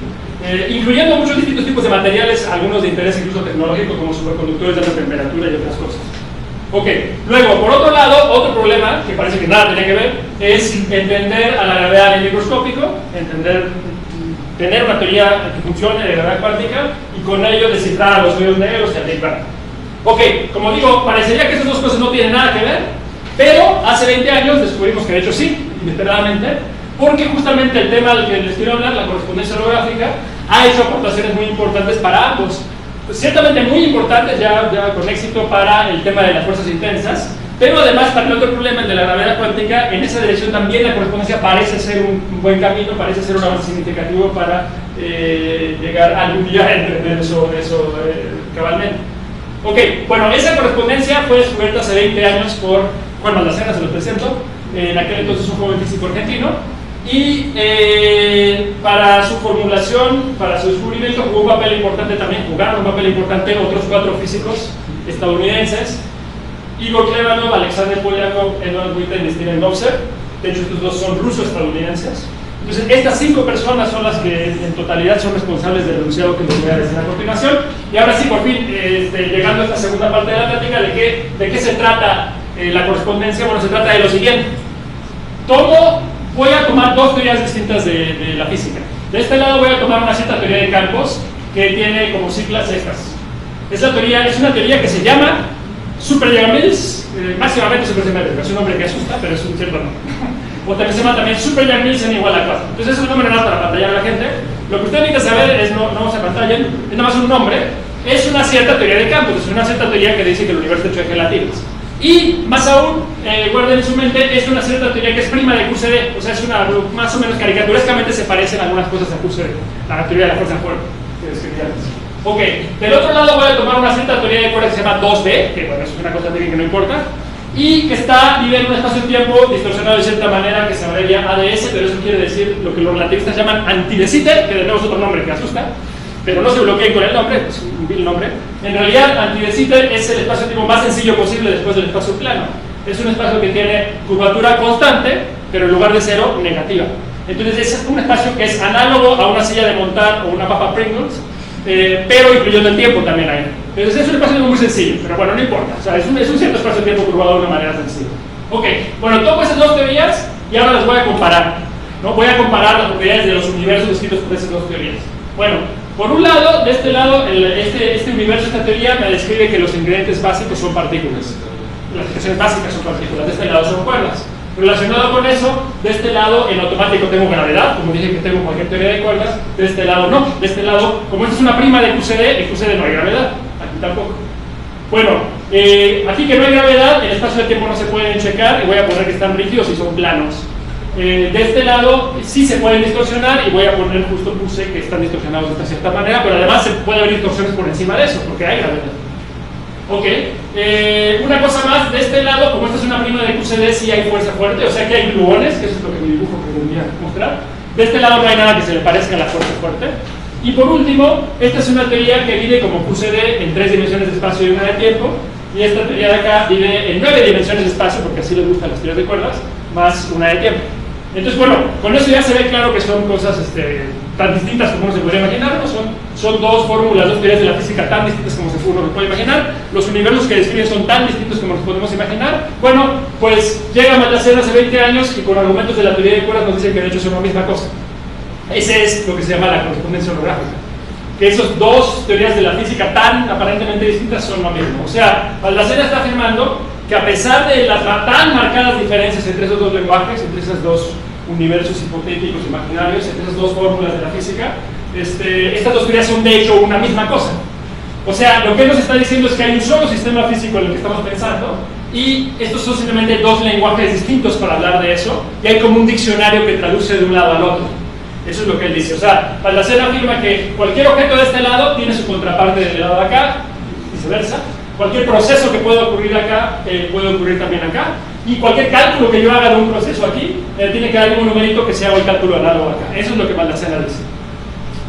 Incluyendo muchos distintos tipos de materiales, algunos de interés incluso tecnológico, como superconductores de alta temperatura y otras cosas. Ok, luego, por otro lado, otro problema, que parece que nada tenía que ver, es entender a la gravedad a nivel microscópico, tener una teoría que funcione de gravedad cuántica y con ello descifrar a los hoyos negros y al Big Bang. Ok, como digo, parecería que esas dos cosas no tienen nada que ver, pero hace 20 años descubrimos que de hecho sí, inesperadamente, porque justamente el tema del que les quiero hablar, la correspondencia holográfica, ha hecho aportaciones muy importantes para ambos. Pues ciertamente muy importantes, ya con éxito para el tema de las fuerzas intensas, pero además para el otro problema, el de la gravedad cuántica, en esa dirección también la correspondencia parece ser un buen camino, parece ser un avance significativo para llegar algún día a entender eso cabalmente. Ok, bueno, esa correspondencia fue descubierta hace 20 años por Juan Maldacena, se lo presento, en aquel entonces un joven físico argentino, y para su formulación, para su descubrimiento, jugaron un papel importante otros 4 físicos estadounidenses: Igor Klebanov, Alexander Polyakov, Edward Witten y Steven Gopser. De hecho, estos dos son ruso-estadounidenses. Entonces, estas 5 personas son las que en totalidad son responsables del enunciado que les voy a decir a continuación. Y ahora sí, por fin, llegando a esta segunda parte de la plática, ¿de qué se trata la correspondencia? Bueno, se trata de lo siguiente. Voy a tomar 2 teorías distintas de la física. De este lado voy a tomar una cierta teoría de campos que tiene como siglas estas. Es una teoría que se llama Super-Yang-Mills, máximamente supersimétrica. Es un nombre que asusta, pero es un cierto nombre. O también se llama Super-Yang-Mills n igual a 4. Entonces es un nombre nada para pantallar a la gente. Lo que ustedes necesitan saber es, no se pantallen, es nada más un nombre. Es una cierta teoría de campos, es una cierta teoría que dice que el universo está hecho de gelatinas. Y más aún, guarden en su mente, es una cierta teoría que es prima de QCD, o sea, es una, más o menos caricaturescamente se parecen algunas cosas a QCD, la teoría de la fuerza fuerte, que describí antes. Ok, del otro lado voy a tomar una cierta teoría de cuerdas que se llama 2D, que bueno, es una cosa técnica que no importa, y que está a nivel de un espacio-tiempo distorsionado de cierta manera que se abrevia ADS, pero eso quiere decir lo que los relativistas llaman anti-de Sitter, que de nuevo es otro nombre que asusta, pero no se bloqueen con el nombre, es un vil nombre. En realidad, anti-de Sitter es el espacio-tiempo más sencillo posible después del espacio plano. Es un espacio que tiene curvatura constante, pero en lugar de 0, negativa. Entonces es un espacio que es análogo a una silla de montar o una papa Pringles, pero incluyendo el tiempo también ahí. Entonces es un espacio muy sencillo, pero bueno, no importa. O sea, es un cierto espacio-tiempo curvado de una manera sencilla. Ok, bueno, tomo esas 2 teorías y ahora las voy a comparar, ¿no? Voy a comparar las propiedades de los universos descritos por esas 2 teorías. Bueno, por un lado, de este lado, este universo, esta teoría me describe que los ingredientes básicos son partículas. Las ecuaciones básicas son partículas, de este lado son cuerdas. Relacionado con eso, de este lado en automático tengo gravedad, como dije que tengo cualquier teoría de cuerdas, de este lado no. De este lado, como esta es una prima de QCD, en QCD no hay gravedad, aquí tampoco. Bueno, aquí que no hay gravedad, el espacio y el tiempo no se pueden checar y voy a poner que están rígidos y son planos. De este lado sí se pueden distorsionar y voy a poner justo puse que están distorsionados de esta cierta manera, pero además se puede haber distorsiones por encima de eso, porque hay gravedad. Ok, una cosa más, de este lado, como esta es una prima de QCD, sí hay fuerza fuerte, o sea que hay gluones, que eso es lo que mi dibujo pretendía mostrar. De este lado no hay nada que se le parezca a la fuerza fuerte. Y por último, esta es una teoría que vive como QCD en 3 dimensiones de espacio y una de tiempo, y esta teoría de acá vive en 9 dimensiones de espacio, porque así les gustan las teorías de cuerdas, más una de tiempo. Entonces, bueno, con eso ya se ve claro que son cosas tan distintas como uno se podría imaginar, ¿no? Son 2 fórmulas, 2 teorías de la física tan distintas como uno se puede imaginar. Los universos que describen son tan distintos como nos podemos imaginar. Bueno, pues llega Maldacena hace 20 años y con argumentos de la teoría de cuerdas nos dicen que de hecho son la misma cosa. Ese es lo que se llama la correspondencia holográfica. Que esas 2 teorías de la física tan aparentemente distintas son lo mismo. O sea, Maldacena está afirmando que a pesar de las tan marcadas diferencias entre esos 2 lenguajes, entre esos 2 universos hipotéticos imaginarios, entre esas 2 fórmulas de la física, estas 2 teorías son de hecho una misma cosa. O sea, lo que nos está diciendo es que hay un solo sistema físico en el que estamos pensando y estos son simplemente 2 lenguajes distintos para hablar de eso y hay como un diccionario que traduce de un lado al otro. Eso es lo que él dice. O sea, Maldacena afirma que cualquier objeto de este lado tiene su contraparte del lado de acá y viceversa. Cualquier proceso que pueda ocurrir acá puede ocurrir también acá. Y cualquier cálculo que yo haga de un proceso aquí tiene que haber un numerito que se haga el cálculo análogo acá. Eso es lo que Maldacena dice.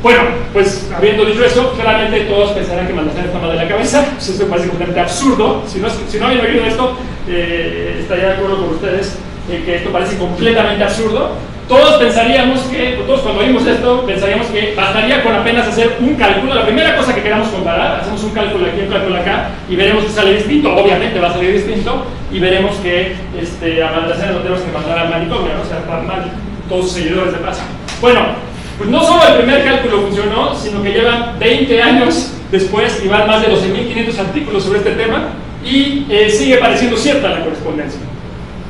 Bueno, pues habiendo dicho eso, claramente todos pensarán que Maldacena está mal de la cabeza. Pues eso parece completamente absurdo. Si no habían oído esto, estaría de acuerdo con ustedes que esto parece completamente absurdo. Todos pensaríamos que, todos cuando oímos esto, pensaríamos que bastaría con apenas hacer un cálculo. La primera cosa que queramos comparar, hacemos un cálculo aquí, un cálculo acá, y veremos que sale distinto. Obviamente va a salir distinto, y veremos que a Maldacena lo tenemos que mandar al manicomio, ¿no? O sea, mal todos sus seguidores de paso. Bueno, pues no solo el primer cálculo funcionó, sino que llevan 20 años después y van más de 12.500 artículos sobre este tema, y sigue pareciendo cierta la correspondencia.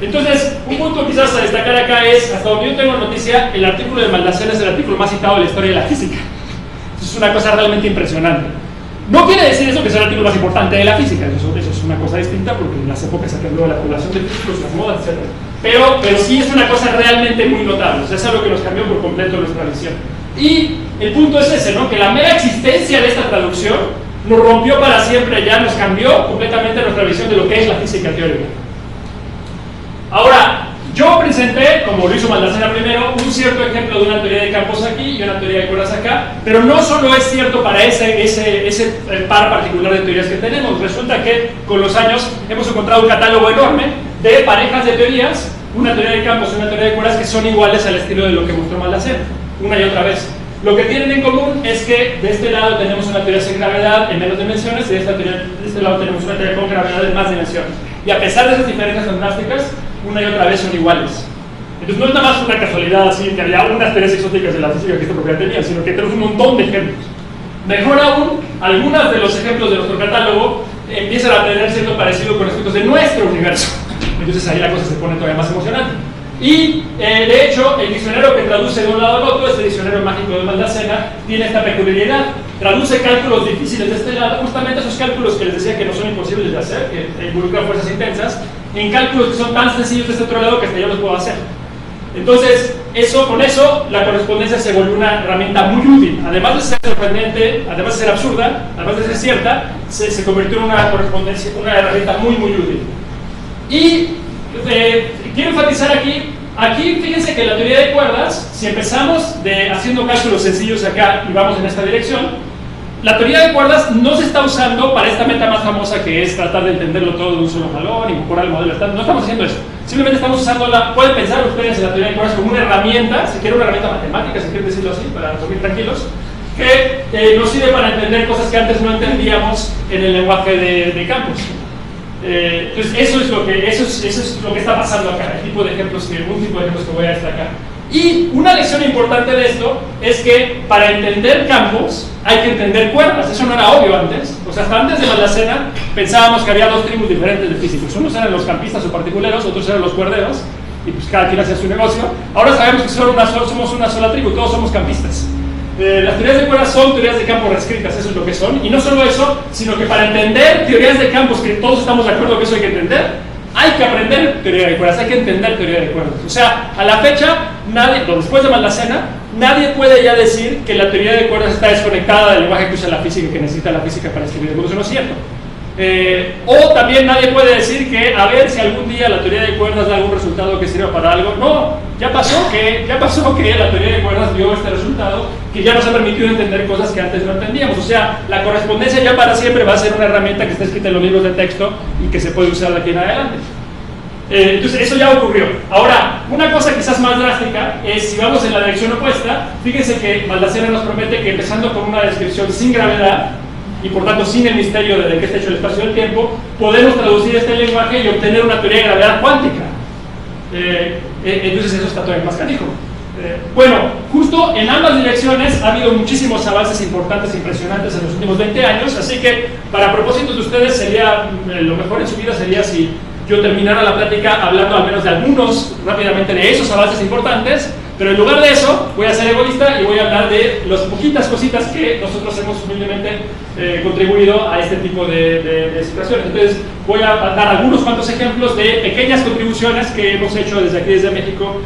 Entonces, un punto quizás a destacar acá es, hasta donde yo tengo noticia, el artículo de Maldacena es el artículo más citado de la historia de la física. Es una cosa realmente impresionante. No quiere decir eso que sea el artículo más importante de la física, eso es una cosa distinta, porque en las épocas se cambió la población de físicos, las modas, etc. Pero sí es una cosa realmente muy notable, o sea, es algo que nos cambió por completo nuestra visión. Y el punto es ese, ¿no? Que la mera existencia de esta traducción nos rompió para siempre, ya nos cambió completamente nuestra visión de lo que es la física teórica. Ahora, yo presenté, como lo hizo Maldacena primero, un cierto ejemplo de una teoría de campos aquí y una teoría de cuerdas acá, pero no solo es cierto para ese par particular de teorías que tenemos. Resulta que con los años hemos encontrado un catálogo enorme de parejas de teorías, una teoría de campos y una teoría de cuerdas que son iguales al estilo de lo que mostró Maldacena, una y otra vez. Lo que tienen en común es que de este lado tenemos una teoría sin gravedad en menos dimensiones y de este lado tenemos una teoría con gravedad en más dimensiones. Y a pesar de esas diferencias tan drásticas, una y otra vez son iguales. Entonces no es nada más una casualidad así que había unas teorías exóticas de la física que esta propiedad tenía, sino que tenemos un montón de ejemplos. Mejor aún, algunos de los ejemplos de nuestro catálogo empiezan a tener cierto parecido con aspectos de nuestro universo. Entonces ahí la cosa se pone todavía más emocionante. Y de hecho, el diccionario que traduce de un lado al otro, este diccionario mágico de Maldacena, tiene esta peculiaridad. Traduce cálculos difíciles de este lado, justamente esos cálculos que les decía que no son imposibles de hacer, que involucran fuerzas intensas, en cálculos que son tan sencillos de este otro lado que hasta yo los puedo hacer. Entonces, con eso, la correspondencia se volvió una herramienta muy útil. Además de ser sorprendente, además de ser absurda, además de ser cierta, se convirtió en una correspondencia, una herramienta muy, muy útil. Y quiero enfatizar aquí fíjense que la teoría de cuerdas, si empezamos haciendo cálculos sencillos acá y vamos en esta dirección, la teoría de cuerdas no se está usando para esta meta más famosa que es tratar de entenderlo todo de un solo jalón, incorporar el modelo estándar. No estamos haciendo eso. Simplemente estamos usándola. Pueden pensar ustedes en la teoría de cuerdas como una herramienta, si quieren una herramienta matemática, si quieren decirlo así, para dormir tranquilos, que nos sirve para entender cosas que antes no entendíamos en el lenguaje de campos. Entonces eso es lo que está pasando acá, un tipo de ejemplos que voy a destacar. Y una lección importante de esto es que para entender campos hay que entender cuerdas. Eso no era obvio antes. O sea, hasta antes de Maldacena pensábamos que había dos tribus diferentes de físicos. Unos eran los campistas o particulares, otros eran los cuerderos, y pues cada quien hacía su negocio. Ahora sabemos que somos una sola tribu, todos somos campistas. Las teorías de cuerdas son teorías de campos reescritas, eso es lo que son. Y no solo eso, sino que para entender teorías de campos, que todos estamos de acuerdo que eso hay que entender, hay que aprender teoría de cuerdas, hay que entender teoría de cuerdas. O sea, a la fecha, después de Maldacena, nadie puede ya decir que la teoría de cuerdas está desconectada del lenguaje que usa la física y que necesita la física para escribir. Eso no es cierto. O también nadie puede decir que a ver si algún día la teoría de cuerdas da algún resultado que sirva para algo. No, ya pasó que la teoría de cuerdas dio este resultado que ya nos ha permitido entender cosas que antes no entendíamos. O sea, la correspondencia ya para siempre va a ser una herramienta que está escrita en los libros de texto y que se puede usar de aquí en adelante. Entonces eso ya ocurrió. Ahora, una cosa quizás más drástica es, si vamos en la dirección opuesta, fíjense que Maldacena nos promete que empezando con una descripción sin gravedad y por tanto sin el misterio de qué está hecho el espacio y el tiempo, podemos traducir este lenguaje y obtener una teoría de gravedad cuántica. Entonces eso está todavía más canijo. Bueno, justo en ambas direcciones ha habido muchísimos avances importantes e impresionantes en los últimos 20 años, así que para propósitos de ustedes sería, lo mejor en su vida sería si yo terminara la plática hablando al menos de algunos rápidamente de esos avances importantes, pero en lugar de eso voy a ser egoísta y voy a hablar de las poquitas cositas que nosotros hemos humildemente contribuido a este tipo de situaciones. Entonces voy a dar algunos cuantos ejemplos de pequeñas contribuciones que hemos hecho desde aquí, desde México,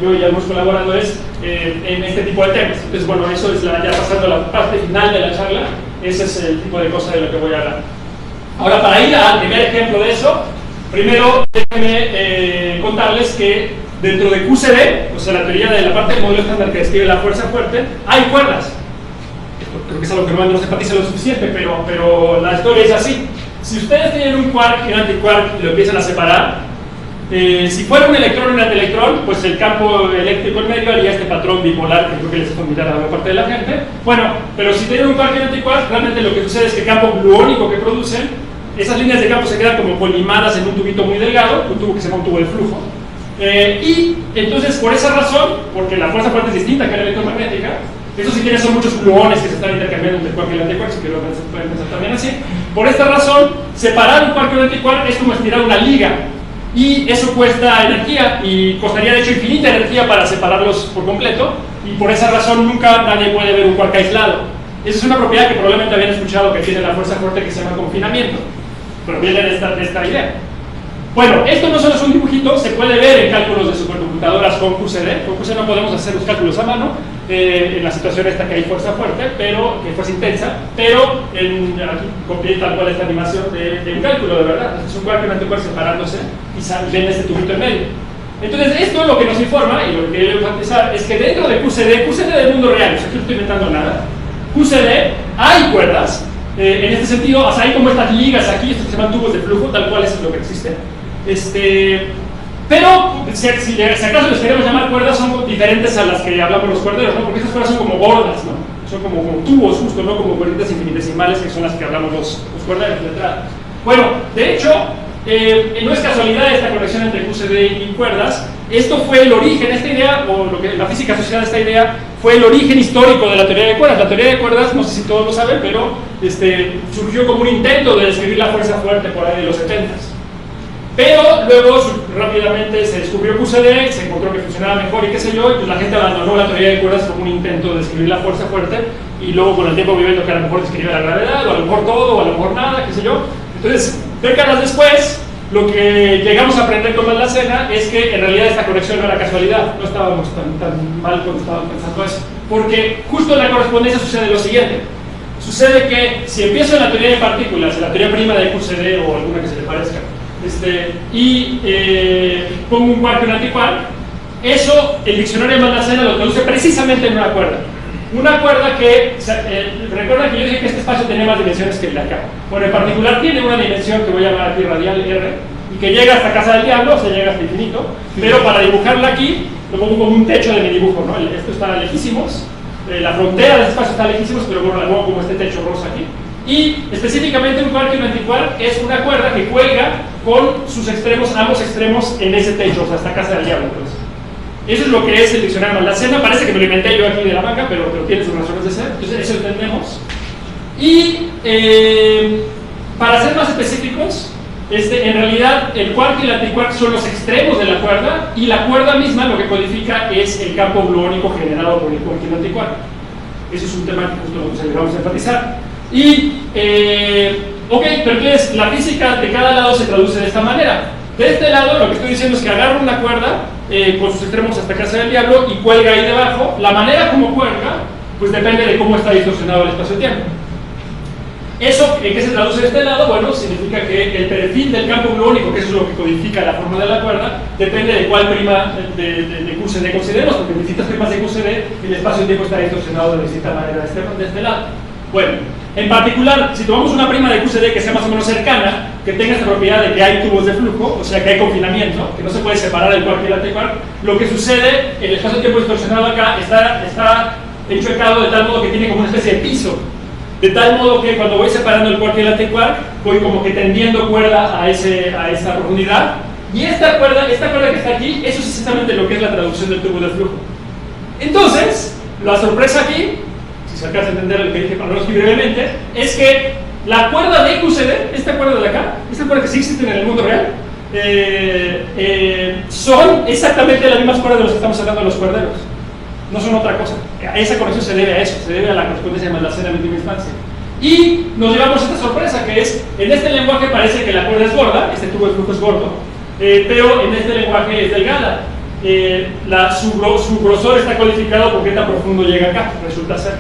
yo y algunos colaboradores en este tipo de temas. Entonces bueno, eso es ya pasando a la parte final de la charla. Ese es el tipo de cosa de lo que voy a hablar. Ahora, para ir al primer ejemplo de eso, primero déjenme contarles que dentro de QCD, o sea, la teoría de la parte del modelo estándar que describe la fuerza fuerte, hay cuerdas. Creo que es algo que normalmente no se enfatiza lo suficiente, pero la historia es así. Si ustedes tienen un quark y un antiquark y lo empiezan a separar, si fuera un electrón y un antielectrón, pues el campo eléctrico en medio haría este patrón bipolar que creo que les es familiar a la mayor parte de la gente. Bueno, pero si tienen un quark y un antiquark, realmente lo que sucede es que el campo gluónico que producen, esas líneas de campo se quedan como colimadas en un tubito muy delgado, un tubo que se llama un tubo de flujo. Y entonces, por esa razón, porque la fuerza fuerte es distinta que la electromagnética, eso sí tiene son muchos gluones que se están intercambiando entre el quark y el antiquark, si quiero pueden pensar también así. Por esta razón, separar un quark y un antiquark es como estirar una liga. Y eso cuesta energía, y costaría de hecho infinita energía para separarlos por completo, y por esa razón nunca nadie puede ver un quark aislado. Esa es una propiedad que probablemente habían escuchado que tiene la fuerza fuerte que se llama confinamiento, pero viene de esta idea. Bueno, esto no solo es un dibujito, se puede ver en cálculos de supercomputadoras con QCD. Con QCD no podemos hacer los cálculos a mano, en la situación esta que hay fuerza fuerte, pero que fuerza intensa, pero aquí copié tal cual esta animación de un cálculo de verdad. Es un quark y un antiquark separándose y ven este tubito en medio. Entonces esto lo que nos informa, y lo que quiero enfatizar, es que dentro de QCD del mundo real, o sea, aquí no estoy inventando nada, QCD hay cuerdas, en este sentido, o sea, hay como estas ligas aquí, estos que se llaman tubos de flujo, tal cual es lo que existe. Pero si acaso les queremos llamar cuerdas, son diferentes a las que hablamos los cuerderos, ¿no? Porque estas cuerdas son como bordas, ¿no? Son como tubos justo, ¿no? Como cuerditas infinitesimales, que son las que hablamos los cuerderos de entrada. Bueno, de hecho, no es casualidad esta conexión entre QCD y cuerdas. Esto fue el origen, esta idea, o lo que la física asociada a esta idea, fue el origen histórico de la teoría de cuerdas. La teoría de cuerdas, no sé si todos lo saben, pero surgió como un intento de describir la fuerza fuerte por ahí de los 70s. Pero luego rápidamente se descubrió QCD, se encontró que funcionaba mejor y qué sé yo, y pues la gente abandonó la teoría de cuerdas como un intento de describir la fuerza fuerte, y luego con el tiempo viendo que a lo mejor describía la gravedad, o a lo mejor todo, o a lo mejor nada, qué sé yo. Entonces, décadas después, lo que llegamos a aprender con Maldacena es que en realidad esta conexión no era casualidad, no estábamos tan mal cuando estábamos pensando eso, porque justo en la correspondencia sucede lo siguiente. Sucede que si empiezo en la teoría de partículas, en la teoría prima de QCD o alguna que se le parezca, y pongo un quark y un antiquark, eso el diccionario de Maldacena lo traduce precisamente en una cuerda. Una cuerda que, recuerda que yo dije que este espacio tenía más dimensiones que el de acá. Bueno, en particular tiene una dimensión que voy a llamar aquí radial R, y que llega hasta casa del diablo, o sea, llega hasta infinito, pero para dibujarla aquí, lo pongo como un techo de mi dibujo, ¿no? Esto está lejísimos, la frontera del espacio está lejísimos, pero bueno, la pongo como este techo rosa aquí. Y específicamente un quark y un antiquark es una cuerda que cuelga con sus extremos, ambos extremos en ese techo, o sea, hasta casa del diablo. Pues. Eso es lo que es el diccionario Maldacena. Parece que me lo inventé yo aquí de la manga, pero tiene sus razones de ser. Entonces, eso entendemos. Y para ser más específicos, en realidad el quark y el antiquark son los extremos de la cuerda, y la cuerda misma lo que codifica es el campo gluónico generado por el quark y el antiquark. Eso es un tema que justo lo vamos a enfatizar. Y, ok, pero entonces la física de cada lado se traduce de esta manera. De este lado lo que estoy diciendo es que agarro una cuerda con sus extremos hasta casa del diablo y cuelga ahí debajo. La manera como cuelga, pues depende de cómo está distorsionado el espacio-tiempo. ¿Eso en qué se traduce de este lado? Bueno, significa que el perfil del campo gluónico, que eso es lo que codifica la forma de la cuerda, depende de cuál prima de QCD consideremos, porque en distintas primas de QCD el espacio-tiempo está distorsionado de distinta manera de este lado. Bueno, en particular, si tomamos una prima de QCD que sea más o menos cercana, que tenga esta propiedad de que hay tubos de flujo, o sea que hay confinamiento, que no se puede separar el quark y el antiquark, lo que sucede, el espacio-tiempo distorsionado acá está enchuecado de tal modo que tiene como una especie de piso, de tal modo que cuando voy separando el quark y el antiquark, voy como que tendiendo cuerda a esa profundidad, y esta cuerda que está aquí, eso es exactamente lo que es la traducción del tubo de flujo. Entonces, la sorpresa aquí, si se alcanza a entender lo que dije para no escribir brevemente, es que la cuerda de QCD, esta cuerda de acá, esta cuerda que sí existe en el mundo real, son exactamente las mismas cuerdas de las que estamos hablando de los cuerderos. No son otra cosa. Esa conexión se debe a eso, se debe a la correspondencia de Maldacena en última instancia. Y nos llevamos a esta sorpresa, que es, en este lenguaje parece que la cuerda es gorda, este tubo de flujo es gordo, pero en este lenguaje es delgada. Su grosor está codificado por qué tan profundo llega acá, resulta ser.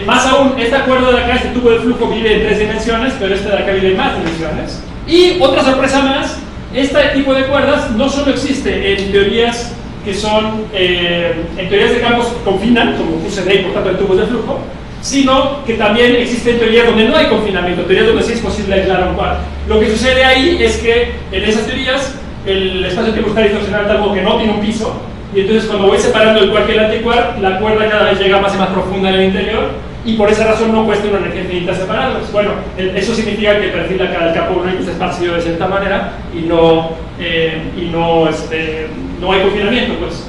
Más aún, esta cuerda de acá, este tubo de flujo vive en 3 dimensiones, pero este de acá vive en más dimensiones. Y otra sorpresa más, este tipo de cuerdas no solo existe en teorías que son, en teorías de campos que confinan, como QCD y por tanto en tubos de flujo, sino que también existen teorías donde no hay confinamiento, teorías donde sí es posible aislar a un quark. Lo que sucede ahí es que en esas teorías el espacio-tiempo está distorsionado de tal modo que no tiene un piso, y entonces cuando voy separando el quark y el antiquark, la cuerda cada vez llega más y más profunda en el interior, y por esa razón no cuesta una energía infinita separarlos. Bueno, eso significa que el perfil acá del campo único está esparcido de cierta manera y no hay confinamiento, pues.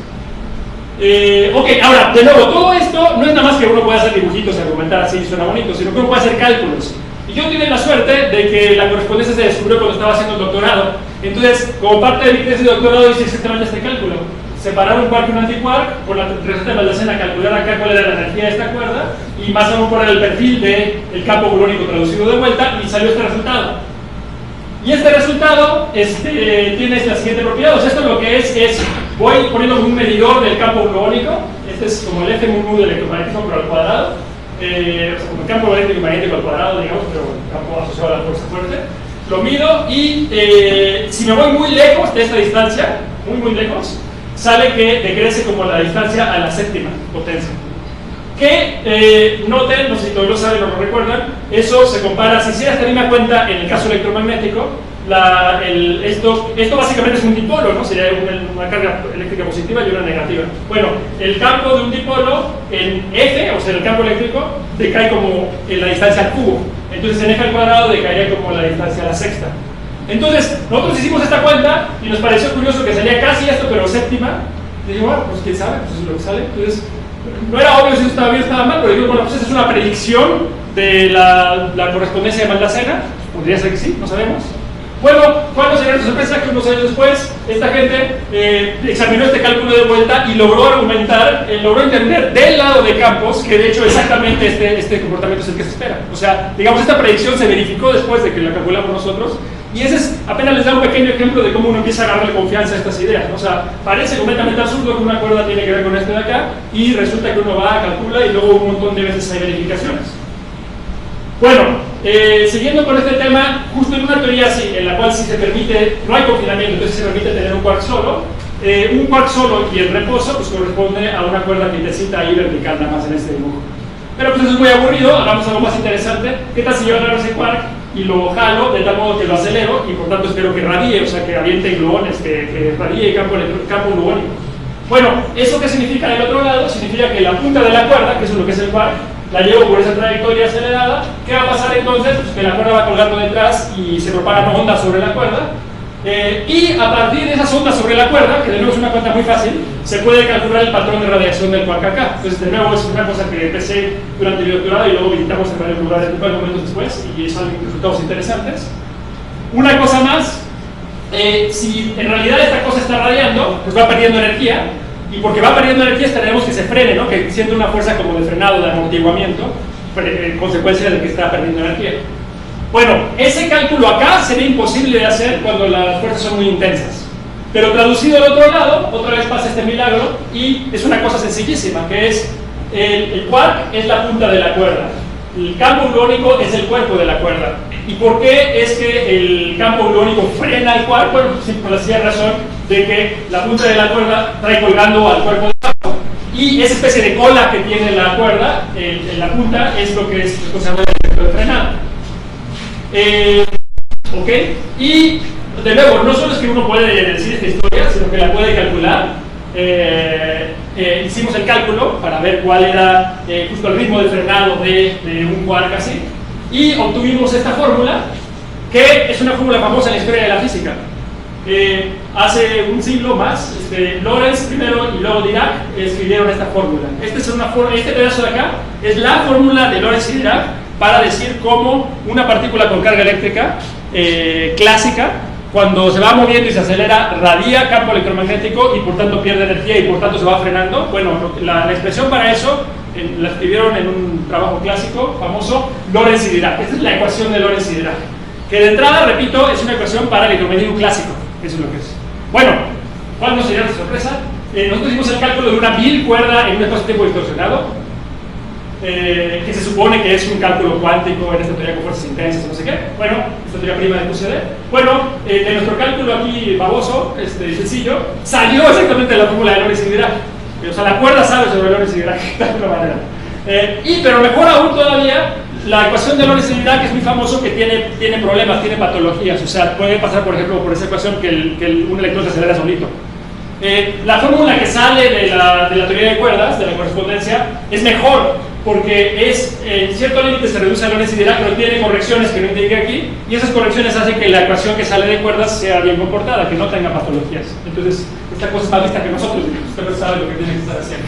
Ok, ahora, de nuevo, todo esto no es nada más que uno pueda hacer dibujitos y argumentar así, suena bonito, sino que uno puede hacer cálculos. Y yo tuve la suerte de que la correspondencia se descubrió cuando estaba haciendo el doctorado. Entonces, como parte de mi tesis de doctorado, hice exactamente este cálculo. Separar un quark y un antiquark, con la receta de Maldacena, calcular acá cuál era la energía de esta cuerda, y más aún poner el perfil del campo gluónico traducido de vuelta, y salió este resultado. Y este resultado tiene la siguiente propiedad. O sea, esto lo que es voy poniendo un medidor del campo gluónico. Este es como el eje mu del electromagnetismo, pero al cuadrado. O sea, como el campo eléctrico y magnético al cuadrado, digamos, pero el campo asociado a la fuerza fuerte. Lo mido y si me voy muy lejos de esta distancia, muy lejos, sale que decrece como la distancia a la séptima potencia. Que noten, no sé si todos lo saben o lo recuerdan, eso se compara, si hicieras tener una cuenta en el caso electromagnético, esto básicamente es un dipolo, ¿no? Sería una carga eléctrica positiva y una negativa. Bueno, el campo de un dipolo en F, o sea, el campo eléctrico, decae como en la distancia al cubo. Entonces en F al cuadrado decaería como la distancia a la sexta. Entonces, nosotros hicimos esta cuenta y nos pareció curioso que salía casi esto, pero séptima. Y digo, bueno, pues quién sabe, pues eso es lo que sale. Entonces, no era obvio si esto estaba bien o estaba mal, pero digo, bueno, pues esa es una predicción de la correspondencia de Maldacena. Podría ser que sí, no sabemos. Bueno, ¿cuál sería la sorpresa? Que unos años después, esta gente examinó este cálculo de vuelta y logró argumentar, logró entender del lado de campos que de hecho exactamente este comportamiento es el que se espera. O sea, digamos, esta predicción se verificó después de que la calculamos nosotros. Y ese apenas les da un pequeño ejemplo de cómo uno empieza a agarrarle confianza a estas ideas, ¿no? O sea, parece completamente absurdo que una cuerda tiene que ver con este de acá, y resulta que uno va, calcula y luego un montón de veces hay verificaciones. Bueno, siguiendo con este tema, justo en una teoría así, en la cual sí se permite, no hay confinamiento, entonces se permite tener un quark solo y el reposo pues corresponde a una cuerda quietecita ahí vertical nada más en este dibujo. Pero pues eso es muy aburrido, hagamos algo más interesante. ¿Qué tal si yo agarro ese quark y lo jalo de tal modo que lo acelero y por tanto espero que radie, o sea que aviente gluones, que radie campo gluónico? Bueno, ¿eso qué significa del otro lado? Significa que la punta de la cuerda, que eso es lo que es el quark, la llevo por esa trayectoria acelerada. ¿Qué va a pasar entonces? Pues que la cuerda va colgando detrás y se propagan ondas sobre la cuerda. Y a partir de esas ondas sobre la cuerda, que de nuevo es una cuenta muy fácil, se puede calcular el patrón de radiación del quark acá. Entonces, de nuevo, es una cosa que empecé durante mi doctorado y luego visitamos en varios lugares un par de momentos después y salen resultados interesantes. Una cosa más, si en realidad esta cosa está radiando, pues va perdiendo energía, y porque va perdiendo energía esperemos que se frene, ¿no? Que siente una fuerza como de frenado, de amortiguamiento, consecuencia de que está perdiendo energía. Bueno, ese cálculo acá sería imposible de hacer cuando las fuerzas son muy intensas. Pero traducido al otro lado, otra vez pasa este milagro y es una cosa sencillísima, que es el quark es la punta de la cuerda, el campo gluónico es el cuerpo de la cuerda. ¿Y por qué es que el campo gluónico frena el quark? Bueno, por la sencilla razón de que la punta de la cuerda trae colgando al cuerpo del campo y esa especie de cola que tiene la cuerda en la punta es lo que es responsable del efecto de frenado. Ok, y de nuevo, no solo es que uno puede decir esta historia, sino que la puede calcular. Hicimos el cálculo para ver cuál era justo el ritmo de frenado de un quark así, y obtuvimos esta fórmula, que es una fórmula famosa en la historia de la física. Hace un siglo más, Lorentz primero y luego Dirac escribieron esta fórmula. Este pedazo de acá es la fórmula de Lorentz y Dirac para decir cómo una partícula con carga eléctrica clásica, cuando se va moviendo y se acelera, radia campo electromagnético y por tanto pierde energía y por tanto se va frenando. Bueno, la expresión para eso la escribieron en un trabajo clásico famoso, Lorentz y Dirac. Esta es la ecuación de Lorentz y Dirac, que de entrada, repito, es una ecuación para el electromagnetismo clásico. Eso es lo que es. Bueno, ¿cuál no sería la sorpresa? Nosotros hicimos el cálculo de una vil cuerda en un espacio-tiempo distorsionado. que se supone que es un cálculo cuántico en esta teoría con fuerzas intensas, no sé qué. Bueno, esta teoría prima de QCD. Bueno, de nuestro cálculo aquí baboso, sencillo, salió exactamente la fórmula de Lorenz y Dirac. O sea, la cuerda sabe sobre Lorenz y Dirac de alguna manera. Pero mejor aún todavía, la ecuación de Lorenz y Dirac es muy famoso que tiene problemas, tiene patologías. O sea, puede pasar, por ejemplo, por esa ecuación que un electrón se acelera solito. La fórmula que sale de la teoría de cuerdas, de la correspondencia, es mejor porque en cierto límite se reduce a Lorenz y Dirac, pero tiene correcciones que no indiqué aquí, y esas correcciones hacen que la ecuación que sale de cuerdas sea bien comportada, que no tenga patologías. Entonces, esta cosa es más lista que nosotros, usted sabe lo que tiene que estar haciendo.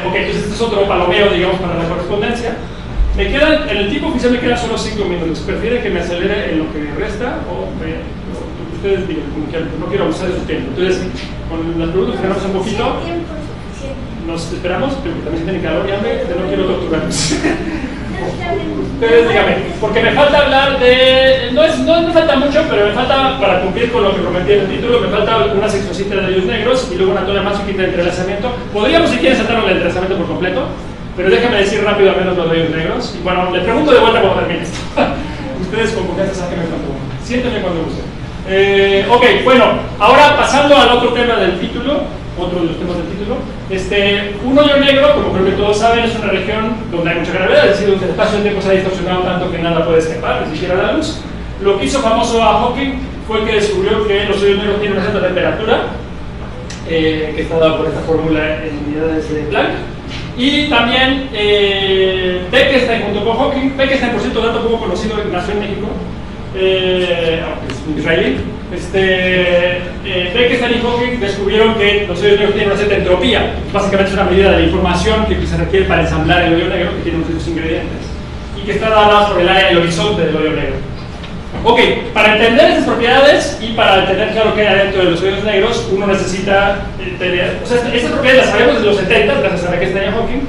Ok, entonces este es otro palomeo, digamos, para la correspondencia. En el tiempo oficial me quedan solo 5 minutos. ¿Prefiere que me acelere en lo que resta? Ustedes digan, como quieran, no quiero abusar de su tiempo. Entonces, con las preguntas que un poquito, nos esperamos, pero también tienen calor y hambre, pero no quiero torturarlos. Ustedes díganme, porque me falta hablar de. No me falta mucho, pero me falta, para cumplir con lo que prometí en el título, me falta una seccioncita de hoyos negros y luego una toalla más chiquita de entrelazamiento. Podríamos, si quieren, saltarnos el entrelazamiento por completo, pero déjame decir rápido al menos los hoyos negros. Y bueno, les pregunto de vuelta cuando termine esto. Ustedes con confianza saben que me falta uno. Siéntenme cuando gusten. Ok, bueno, ahora pasando al otro tema del título, otro de los temas del título, un hoyo negro, como creo que todos saben, es una región donde hay mucha gravedad, es decir, donde el espacio del tiempo se ha distorsionado tanto que nada puede escapar, ni siquiera la luz. Lo que hizo famoso a Hawking fue que descubrió que los hoyos negros tienen una cierta temperatura, que está dada por esta fórmula en unidades de Planck. Y también Bekenstein junto con Hawking, Bekenstein, por cierto, dato poco conocido, nació en México, es israelí. Bekenstein y Hawking descubrieron que los hoyos negros tienen una cierta entropía. Básicamente es una medida de la información que se requiere para ensamblar el hoyo negro, que tiene unos ingredientes y que está dada por el área del horizonte del hoyo negro. Ok, para entender estas propiedades y para entender claro qué hay dentro de los hoyos negros, uno necesita tener. O sea, estas propiedades las sabemos desde los 70, gracias a Bekenstein y Hawking,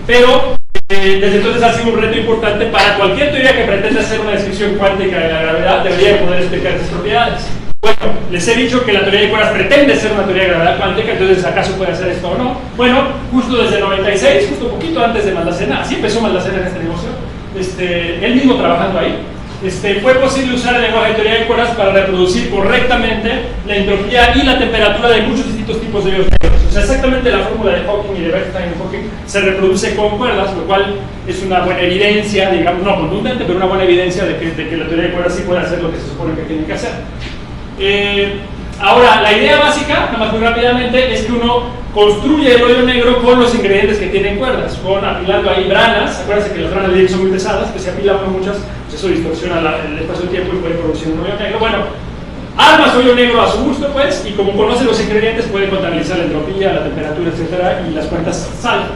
pero desde entonces ha sido un reto importante para cualquier teoría que pretenda hacer una descripción cuántica de la gravedad, debería poder explicar estas propiedades. Bueno, les he dicho que la teoría de cuerdas pretende ser una teoría de gravedad cuántica, entonces ¿acaso puede hacer esto o no? Bueno, justo desde el 96, justo un poquito antes de Maldacena, así empezó Maldacena en este negocio, él mismo trabajando ahí, fue posible usar el lenguaje de teoría de cuerdas para reproducir correctamente la entropía y la temperatura de muchos distintos tipos de hoyos negros. O sea, exactamente la fórmula de Hawking y de Bekenstein y Hawking se reproduce con cuerdas, lo cual es una buena evidencia, digamos, no contundente, pero una buena evidencia de que la teoría de cuerdas sí puede hacer lo que se supone que tiene que hacer. Ahora, la idea básica, nada más muy rápidamente, es que uno construye el hoyo negro con los ingredientes que tienen cuerdas, apilando ahí branas. Acuérdense que las branas de son muy pesadas, que se apilan con muchas, pues eso distorsiona el espacio-tiempo y puede producir un hoyo negro. Bueno, arma su hoyo negro a su gusto, pues, y como conoce los ingredientes, puede contabilizar la entropía, la temperatura, etcétera, y las cuentas salen.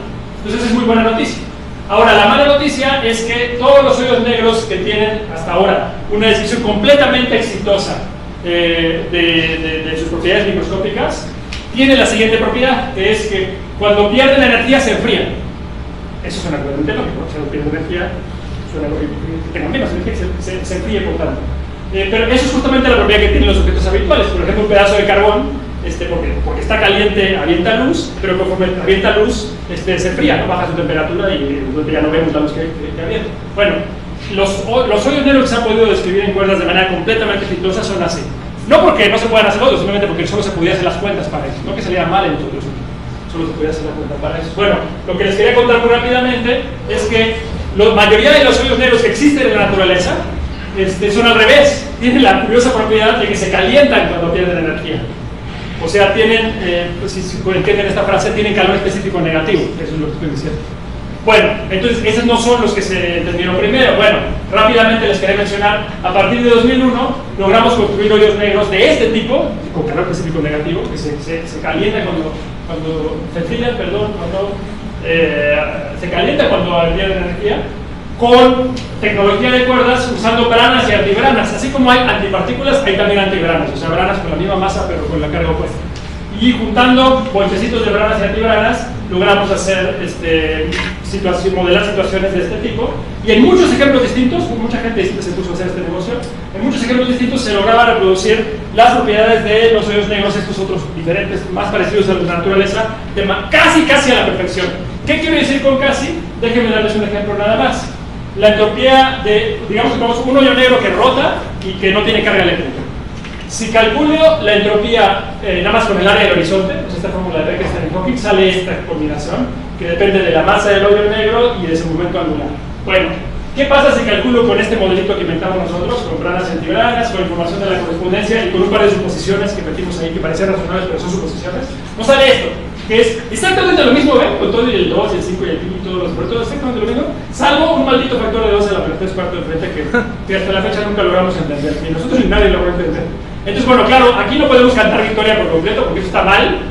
Entonces, es muy buena noticia. Ahora, la mala noticia es que todos los hoyos negros que tienen hasta ahora una descripción completamente exitosa de sus propiedades microscópicas, tiene la siguiente propiedad, que es que cuando pierden energía se enfrían. Eso suena realmente lógico, cuando pierden energía suena lógico que tengan menos energía y se enfríe por tanto. Pero eso es justamente la propiedad que tienen los objetos habituales. Por ejemplo, un pedazo de carbón, porque está caliente, avienta luz, pero conforme avienta luz, se enfría, ¿no? Baja su temperatura y ya no vemos la luz que avienta. Bueno, los hoyos negros que se han podido describir en cuerdas de manera completamente exitosa son así. No porque no se puedan hacer hoyos, simplemente porque solo se podía hacer las cuentas para eso, no que saliera mal en todo eso, solo se podía hacer la cuenta para eso. Bueno, lo que les quería contar muy rápidamente es que la mayoría de los hoyos negros que existen en la naturaleza son al revés, tienen la curiosa propiedad de que se calientan cuando pierden energía. O sea, tienen, si entienden esta frase, tienen calor específico negativo, eso es lo que estoy diciendo. Bueno, entonces esos no son los que se entendieron primero. Bueno, rápidamente les quería mencionar, a partir de 2001 logramos construir hoyos negros de este tipo, con calor específico negativo, que se calienta cuando se enfrían, se calienta cuando pierden energía, con tecnología de cuerdas usando branas y antibranas. Así como hay antipartículas, hay también antibranas, o sea, branas con la misma masa pero con la carga opuesta. Y juntando bolsecitos de branas y antibranas, logramos hacer modelar situaciones de este tipo. Y en muchos ejemplos distintos, mucha gente distinta se puso a hacer este negocio, en muchos ejemplos distintos se lograba reproducir las propiedades de los hoyos negros, estos otros diferentes, más parecidos a la naturaleza, casi a la perfección. ¿Qué quiero decir con casi? Déjenme darles un ejemplo nada más. La entropía de, digamos que tenemos un hoyo negro que rota y que no tiene carga eléctrica. Si calculo la entropía nada más con el área del horizonte, pues esta fórmula de Becker-Stein-Hawking, sale esta combinación que depende de la masa del hoyo negro y de su momento angular. Bueno, ¿qué pasa si calculo con este modelito que inventamos nosotros, con branas y antibranas, con información de la correspondencia y con un par de suposiciones que metimos ahí que parecían razonables pero son suposiciones? Nos sale esto, que es exactamente lo mismo, ¿ven? Con todo y el 2, el 5 y el pi y todos los por exactamente lo mismo, salvo un maldito factor de 2 a la 3/4 de frente que hasta la fecha nunca logramos entender, ni nosotros ni nadie logró entender. Entonces, bueno, claro, aquí no podemos cantar victoria por completo porque eso está mal,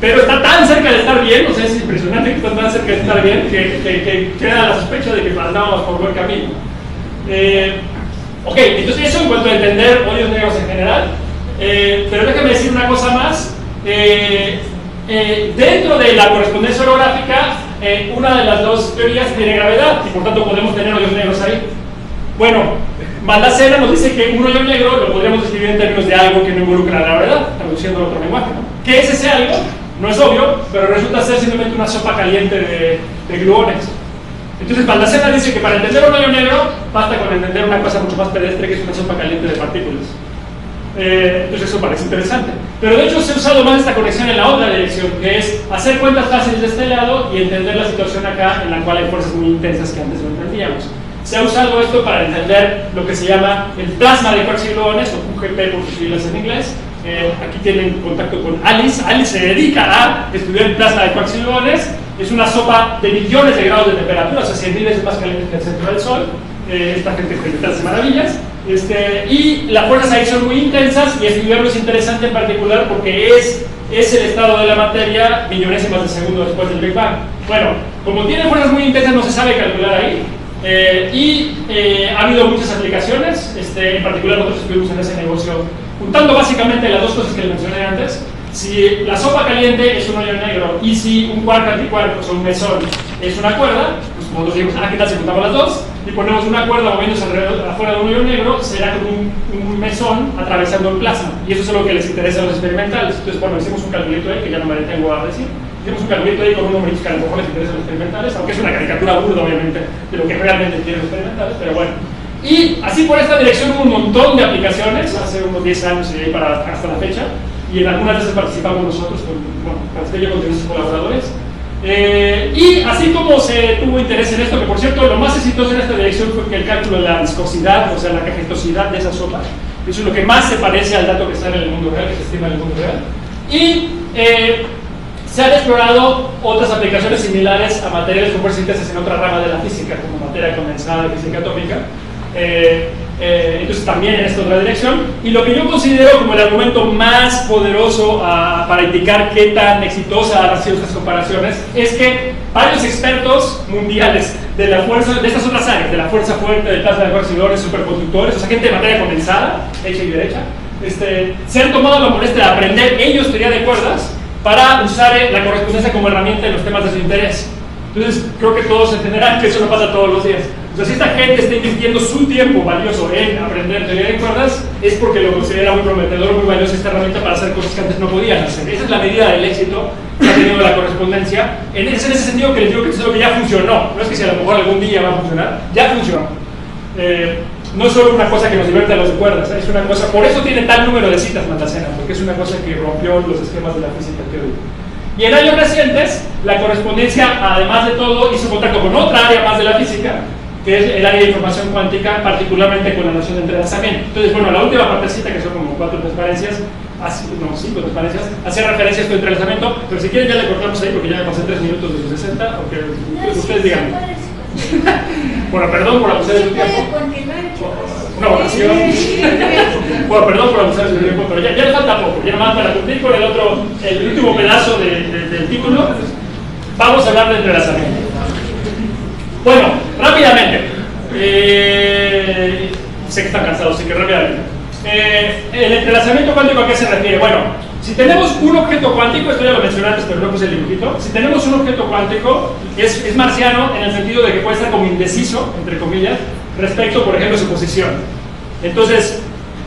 pero está tan cerca de estar bien, o sea, es impresionante que está tan cerca de estar bien que queda la sospecha de que andábamos por buen camino. Ok, entonces eso en cuanto a entender hoyos negros en general, pero déjame decir una cosa más. Dentro de la correspondencia holográfica, una de las dos teorías tiene gravedad y por tanto podemos tener hoyos negros ahí. Bueno, Maldacena nos dice que un hoyo negro lo podríamos describir en términos de algo que no involucra la gravedad, traduciendo a otro lenguaje, ¿no? ¿Qué es ese algo? No es obvio, pero resulta ser simplemente una sopa caliente de gluones. Entonces Maldacena dice que para entender un hoyo negro basta con entender una cosa mucho más pedestre que es una sopa caliente de partículas. Entonces eso parece interesante. Pero de hecho se ha usado más esta conexión en la otra dirección, que es hacer cuentas fáciles de este lado y entender la situación acá en la cual hay fuerzas muy intensas que antes no entendíamos. Se ha usado esto para entender lo que se llama el plasma de quarks y gluones, o QGP por sus siglas en inglés. Aquí tienen contacto con Alice. Alice se dedica a estudiar el plasma de quarks y gluones. Es una sopa de millones de grados de temperatura, o sea, 100.000 veces más caliente que el centro del Sol. Esta gente hace maravillas. Y las fuerzas ahí son muy intensas y estudiarlo es interesante en particular porque es el estado de la materia millonésimas de segundo después del Big Bang. Bueno, como tiene fuerzas muy intensas no se sabe calcular ahí. Ha habido muchas aplicaciones, en particular nosotros estuvimos en ese negocio juntando básicamente las dos cosas que les mencioné antes. Si la sopa caliente es un hoyo negro y si un quark antiquark, o sea un mesón, es una cuerda, pues nosotros dijimos, ¿qué tal si juntamos las dos? Y ponemos una cuerda moviéndose afuera de un hoyo negro, será como un mesón atravesando el plasma. Y eso es lo que les interesa a los experimentales. Entonces, bueno, hicimos un calculito ahí, que ya no me detengo a decir. Hicimos un calculito ahí con un numeritos que a lo mejor les interesa a los experimentales, aunque es una caricatura burda, obviamente, de lo que realmente quieren los experimentales, pero bueno. Y así por esta dirección hubo un montón de aplicaciones, hace unos 10 años y hasta la fecha, y en algunas veces participamos nosotros, participé yo con diversos colaboradores. Y así como se tuvo interés en esto, que por cierto, lo más exitoso en esta dirección fue que el cálculo de la viscosidad, o sea, la cajestosidad de esa sopa, eso es lo que más se parece al dato que está en el mundo real, que se estima en el mundo real. Y se han explorado otras aplicaciones similares a materiales con fuerzas intensas en otra rama de la física, como materia condensada de física atómica. Entonces también en esta otra dirección, y lo que yo considero como el argumento más poderoso para indicar qué tan exitosa han sido estas comparaciones es que varios expertos mundiales de la fuerza, de estas otras áreas, de la fuerza fuerte, del plasma de quarks y gluones, superconductores, o sea, gente de materia condensada, hecha y derecha, se han tomado la molestia de aprender ellos teoría de cuerdas para usar la correspondencia como herramienta en los temas de su interés. Entonces creo que todos entenderán que eso no pasa todos los días. O sea, si esta gente está invirtiendo su tiempo valioso en aprender teoría de cuerdas, es porque lo considera muy prometedor, muy valiosa esta herramienta para hacer cosas que antes no podían hacer. Esa es la medida del éxito que ha tenido la correspondencia. En ese sentido que les digo que es algo que ya funcionó. No es que si a lo mejor algún día va a funcionar, ya funcionó. No es solo una cosa que nos divierte a los de cuerdas, es una cosa, por eso tiene tal número de citas Maldacena, porque es una cosa que rompió los esquemas de la física teórica. Y en años recientes, la correspondencia, además de todo, hizo contacto con otra área más de la física, que es el área de información cuántica, particularmente con la noción de entrelazamiento. Entonces, bueno, la última partecita, que son como 4 transparencias, 5 transparencias, hace referencia a este entrelazamiento, pero si quieren ya le cortamos ahí porque ya me pasé 3 minutos de los 60, porque ustedes digan. Bueno, perdón por abusar de su tiempo. Una votación. Bueno, perdón por abusar de su tiempo, pero ya le falta poco. Ya nomás para cumplir con el último pedazo del título, vamos a hablar de entrelazamiento. Bueno, rápidamente. Sé que están cansados, así que rápidamente. El entrelazamiento cuántico, ¿a qué se refiere? Bueno, si tenemos un objeto cuántico, esto ya lo mencioné antes, pero no puse el dibujito. Si tenemos un objeto cuántico, es marciano en el sentido de que puede estar como indeciso, entre comillas, respecto, por ejemplo, a su posición. Entonces,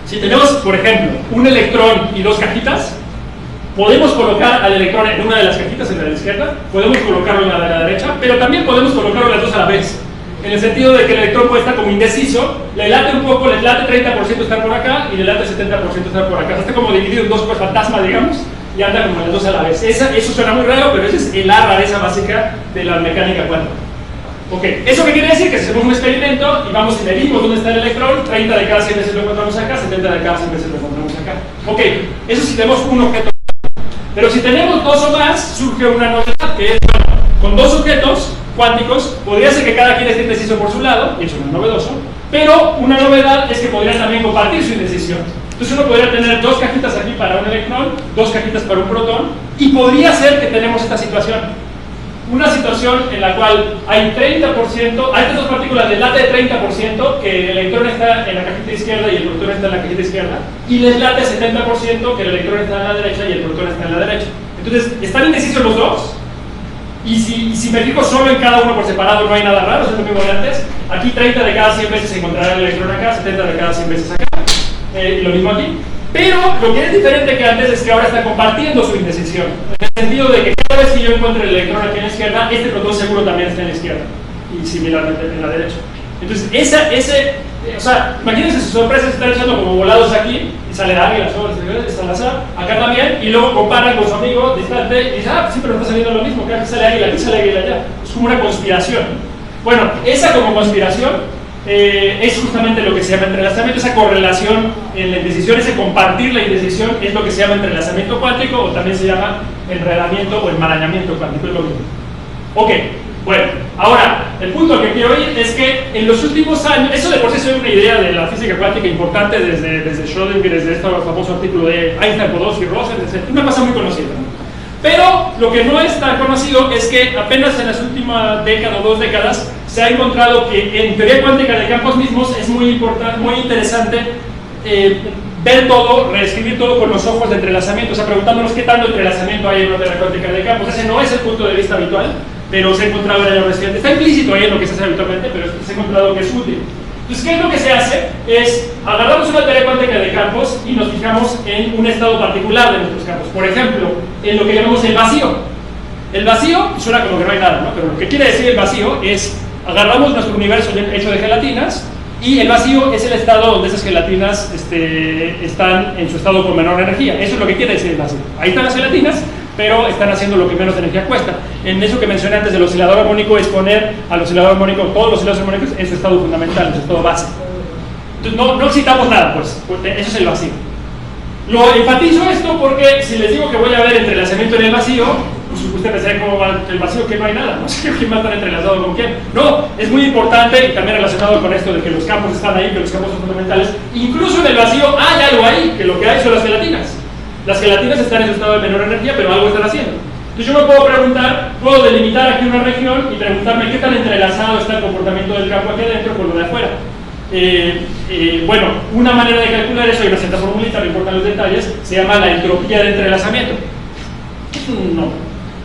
si tenemos, por ejemplo, un electrón y 2 cajitas, Podemos colocar al electrón en una de las cajitas, en la de la izquierda, podemos colocarlo en la de la derecha, pero también podemos colocarlo las dos a la vez. En el sentido de que el electrón puede estar como indeciso, le late un poco, le late 30% estar por acá y le late 70% estar por acá. Está como dividido en dos cosas fantasmas, digamos, y anda como las dos a la vez. Eso suena muy raro, pero esa es la rareza básica de la mecánica cuántica. Ok, ¿eso qué quiere decir? Que si hacemos un experimento y vamos y medimos dónde está el electrón, 30 de cada 100 veces lo encontramos acá, 70 de cada 100 veces lo encontramos acá. Ok, eso si tenemos un objeto. Pero si tenemos dos o más, surge una novedad que es, bueno, con dos objetos cuánticos, podría ser que cada quien esté indeciso por su lado, y eso no es novedoso, pero una novedad es que podrían también compartir su indecisión. Entonces uno podría tener dos cajitas aquí para un electrón, dos cajitas para un protón, y podría ser que tenemos esta situación. Una situación en la cual hay 30%, hay estas dos partículas de late de 30%, que el electrón está en la cajita izquierda y el protón está en la cajita izquierda, y les late 70% que el electrón está en la derecha y el protón está en la derecha. Entonces, están indecisos los dos, y si me fijo solo en cada uno por separado no hay nada raro, es lo mismo de antes. Aquí 30 de cada 100 veces encontrará el electrón acá, 70 de cada 100 veces acá, y lo mismo aquí. Pero lo que es diferente que antes es que ahora está compartiendo su indecisión. En el sentido de que cada vez que yo encuentre el electrón aquí en la izquierda, este protón seguro también está en la izquierda. Y similarmente en la derecha. Entonces, o sea, imagínense su sorpresa, se están echando como volados aquí, y sale águila, está Salazar, acá también, y luego comparan con su amigo distante, y dicen, sí, pero está saliendo lo mismo, que aquí sale águila allá. Es como una conspiración. Bueno, esa como conspiración es justamente lo que se llama entrelazamiento, esa correlación en la indecisión, ese compartir la indecisión es lo que se llama entrelazamiento cuántico, o también se llama enredamiento o enmarañamiento cuántico, es lo mismo. Ok, bueno, ahora, el punto que quiero ir es que en los últimos años, eso de por sí es una idea de la física cuántica importante desde Schrödinger, desde este famoso artículo de Einstein, Podolsky, Rosen, etc. Una cosa muy conocida, ¿no? Pero lo que no es tan conocido es que apenas en las últimas décadas o 2 décadas se ha encontrado que en teoría cuántica de campos mismos es muy importante, muy interesante ver todo, reescribir todo con los ojos de entrelazamiento, o sea, preguntándonos qué tanto entrelazamiento hay en una teoría cuántica de campos. Ese no es el punto de vista habitual, pero se ha encontrado en años recientes. Está implícito ahí en lo que se hace habitualmente, pero se ha encontrado que es útil. Entonces, ¿qué es lo que se hace? Es agarramos una teoría cuántica de campos y nos fijamos en un estado particular de nuestros campos. Por ejemplo, en lo que llamamos el vacío. El vacío suena como que no hay nada, ¿no? Pero lo que quiere decir el vacío es agarramos nuestro universo hecho de gelatinas y el vacío es el estado donde esas gelatinas están en su estado con menor energía. Eso es lo que quiere decir el vacío. Ahí están las gelatinas, pero están haciendo lo que menos energía cuesta. En eso que mencioné antes del oscilador armónico es poner al oscilador armónico, todos los osciladores armónicos en su estado fundamental, en su estado base. Entonces no excitamos nada, pues eso es el vacío. Lo enfatizo esto porque si les digo que voy a ver entrelazamiento en el vacío, pues usted pensaría cómo va el vacío, que no hay nada, no sé quién va a estar entrelazado con quién. No, es muy importante y también relacionado con esto de que los campos están ahí, que los campos son fundamentales. Incluso en el vacío hay algo ahí, que lo que hay son las gelatinas. Las gelatinas están en su estado de menor energía, pero algo están haciendo. Entonces yo me puedo preguntar, puedo delimitar aquí una región y preguntarme qué tan entrelazado está el comportamiento del campo aquí adentro con lo de afuera. Bueno, una manera de calcular eso, y una cierta formulita, no importan los detalles, se llama la entropía de entrelazamiento. Es un nombre.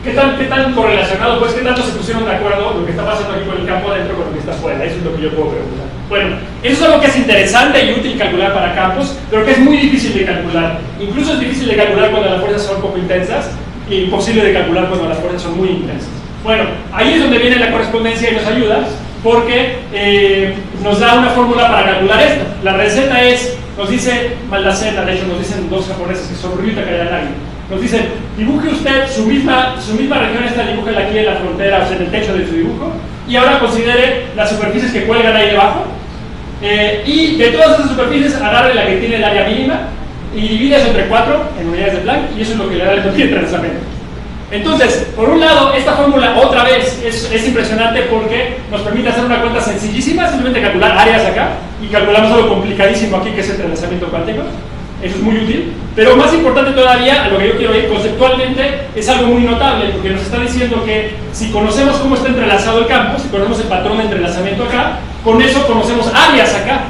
¿Qué tan correlacionado? Pues, ¿qué tanto se pusieron de acuerdo lo que está pasando aquí con el campo adentro con lo que está afuera? Eso es lo que yo puedo preguntar. Bueno, eso es algo que es interesante y útil calcular para campos, pero que es muy difícil de calcular. Incluso es difícil de calcular cuando las fuerzas son poco intensas, e imposible de calcular cuando las fuerzas son muy intensas. Bueno, ahí es donde viene la correspondencia y nos ayuda, porque nos da una fórmula para calcular esto. La receta es, nos dice Maldacena, de hecho nos dicen dos japoneses que son Ryuta Kayanagi, nos dicen, dibuje usted su misma región, esta dibújela aquí en la frontera, o sea, en el techo de su dibujo, y ahora considere las superficies que cuelgan ahí debajo, y de todas esas superficies agarre la que tiene el área mínima, y divide eso entre 4 en unidades de Planck, y eso es lo que le da el entropía de entrelazamiento. Entonces, por un lado, esta fórmula otra vez es impresionante porque nos permite hacer una cuenta sencillísima, simplemente calcular áreas acá, y calculamos algo complicadísimo aquí que es el entrelazamiento cuántico. Eso es muy útil, pero más importante todavía, a lo que yo quiero ir conceptualmente, es algo muy notable, porque nos está diciendo que si conocemos cómo está entrelazado el campo, si conocemos el patrón de entrelazamiento acá, con eso conocemos áreas acá,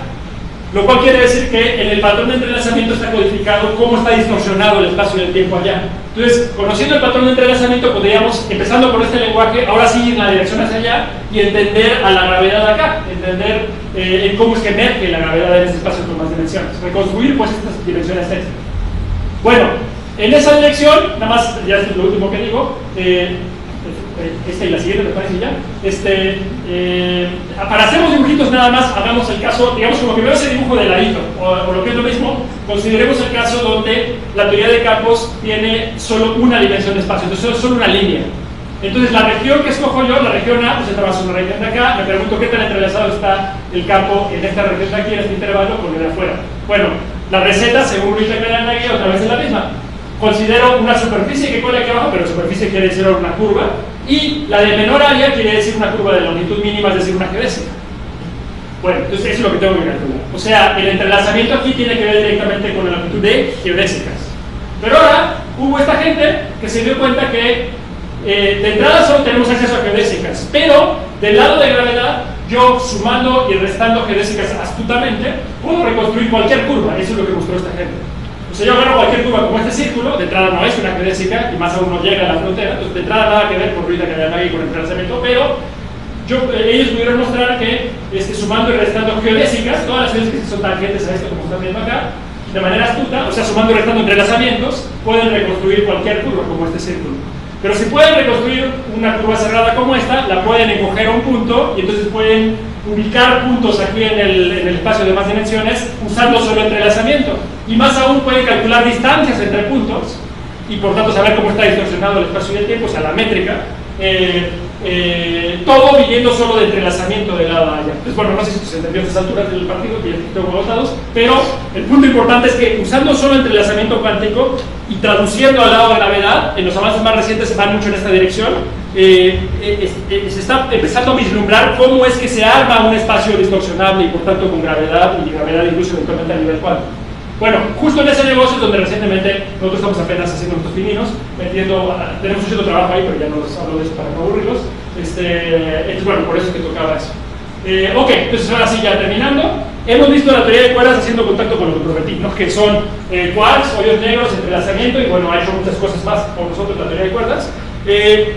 lo cual quiere decir que en el patrón de entrelazamiento está codificado cómo está distorsionado el espacio y el tiempo allá. Entonces, conociendo el patrón de entrelazamiento, podríamos, empezando por este lenguaje, ahora sí ir en la dirección hacia allá y entender a la gravedad acá, entender en cómo es que emerge la gravedad en este espacio con más dimensiones, reconstruir pues estas dimensiones extras. Bueno, En esa dirección, nada más, ya es lo último que digo, esta y la siguiente me parece ya, para hacer los dibujitos nada más, hagamos el caso, digamos como que veo ese dibujo de ladito, o lo que es lo mismo, consideremos el caso donde la teoría de campos tiene solo una dimensión de espacio, entonces solo una línea. Entonces la región que escojo yo, la región A, pues esta va a ser una región de acá, me pregunto qué tan entrelazado está el campo en esta región de aquí, en este intervalo, con el de afuera. Bueno, la receta, según Luis Caranagui, otra vez es la misma. Considero una superficie que pone aquí abajo, pero superficie quiere decir una curva, y la de menor área quiere decir una curva de longitud mínima, es decir, una geodésica. Bueno, entonces eso es lo que tengo que calcular. O sea, el entrelazamiento aquí tiene que ver directamente con la longitud de geodésicas. Pero ahora hubo esta gente que se dio cuenta que de entrada solo tenemos acceso a geodésicas, pero del lado de gravedad, yo sumando y restando geodésicas astutamente, puedo reconstruir cualquier curva. Eso es lo que mostró esta gente. O sea, yo agarro cualquier curva como este círculo, de entrada no es una geodésica, y más aún no llega a la frontera, entonces de entrada nada que ver con Ruiz de Caranagui y con el entrelazamiento, pero ellos pudieron mostrar que sumando y restando geodésicas, todas las geodésicas que son tangentes a esto como están viendo acá, de manera astuta, o sea, sumando y restando entrelazamientos, pueden reconstruir cualquier curva como este círculo. Pero si pueden reconstruir una curva cerrada como esta, la pueden encoger a un punto y entonces pueden ubicar puntos aquí en el espacio de más dimensiones usando solo entrelazamiento. Y más aún pueden calcular distancias entre puntos y por tanto saber cómo está distorsionado el espacio y el tiempo, o sea, la métrica. Todo viniendo solo de entrelazamiento de lado a allá. Entonces, bueno, no sé si se entendió a estas alturas del partido, que ya tengo agotados, pero el punto importante es que usando solo entrelazamiento cuántico y traduciendo al lado de gravedad, en los avances más recientes se van mucho en esta dirección, se está empezando a vislumbrar cómo es que se arma un espacio distorsionable y por tanto con gravedad, y gravedad incluso eventualmente a nivel cuántico. Bueno, justo en ese negocio es donde recientemente nosotros estamos apenas haciendo nuestros pininos, tenemos un cierto trabajo ahí, pero ya no les hablo de eso para no aburrirlos. Entonces, bueno, por eso es que tocaba eso. Ok, entonces ahora sí, ya terminando, hemos visto la teoría de cuerdas haciendo contacto con lo que prometí, ¿no? Que son quarks, hoyos negros, entrelazamiento, y bueno, ha hecho muchas cosas más con nosotros la teoría de cuerdas.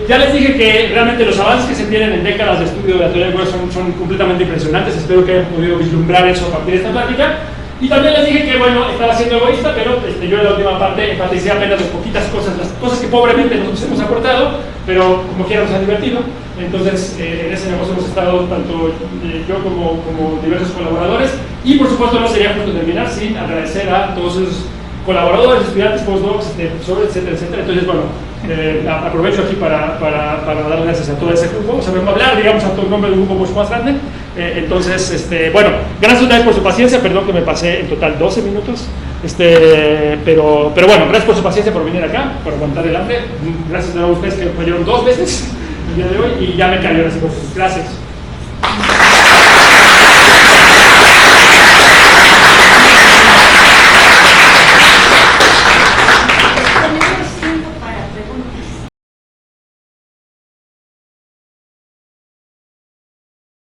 Ya les dije que realmente los avances que se tienen en décadas de estudio de la teoría de cuerdas son completamente impresionantes. Espero que hayan podido vislumbrar eso a partir de esta plática. Y también les dije que, bueno, estaba siendo egoísta, pero yo en la última parte enfaticé apenas las poquitas cosas, las cosas que pobremente nosotros hemos aportado, pero como quiera nos han divertido. Entonces, en ese negocio hemos estado tanto yo como diversos colaboradores. Y por supuesto, no sería justo terminar sin agradecer a todos esos colaboradores, estudiantes, postdocs, profesores, etcétera, etcétera. Entonces, bueno, aprovecho aquí para dar gracias a todo ese grupo. Sabemos hablar, digamos, a todo el nombre de un grupo mucho más grande. Entonces, bueno, gracias una vez por su paciencia, perdón que me pasé en total 12 minutos, pero bueno, gracias por su paciencia, por venir acá, por aguantar el hambre. Gracias de nuevo a ustedes que me apoyaron 2 veces el día de hoy y ya me cayeron así. Gracias.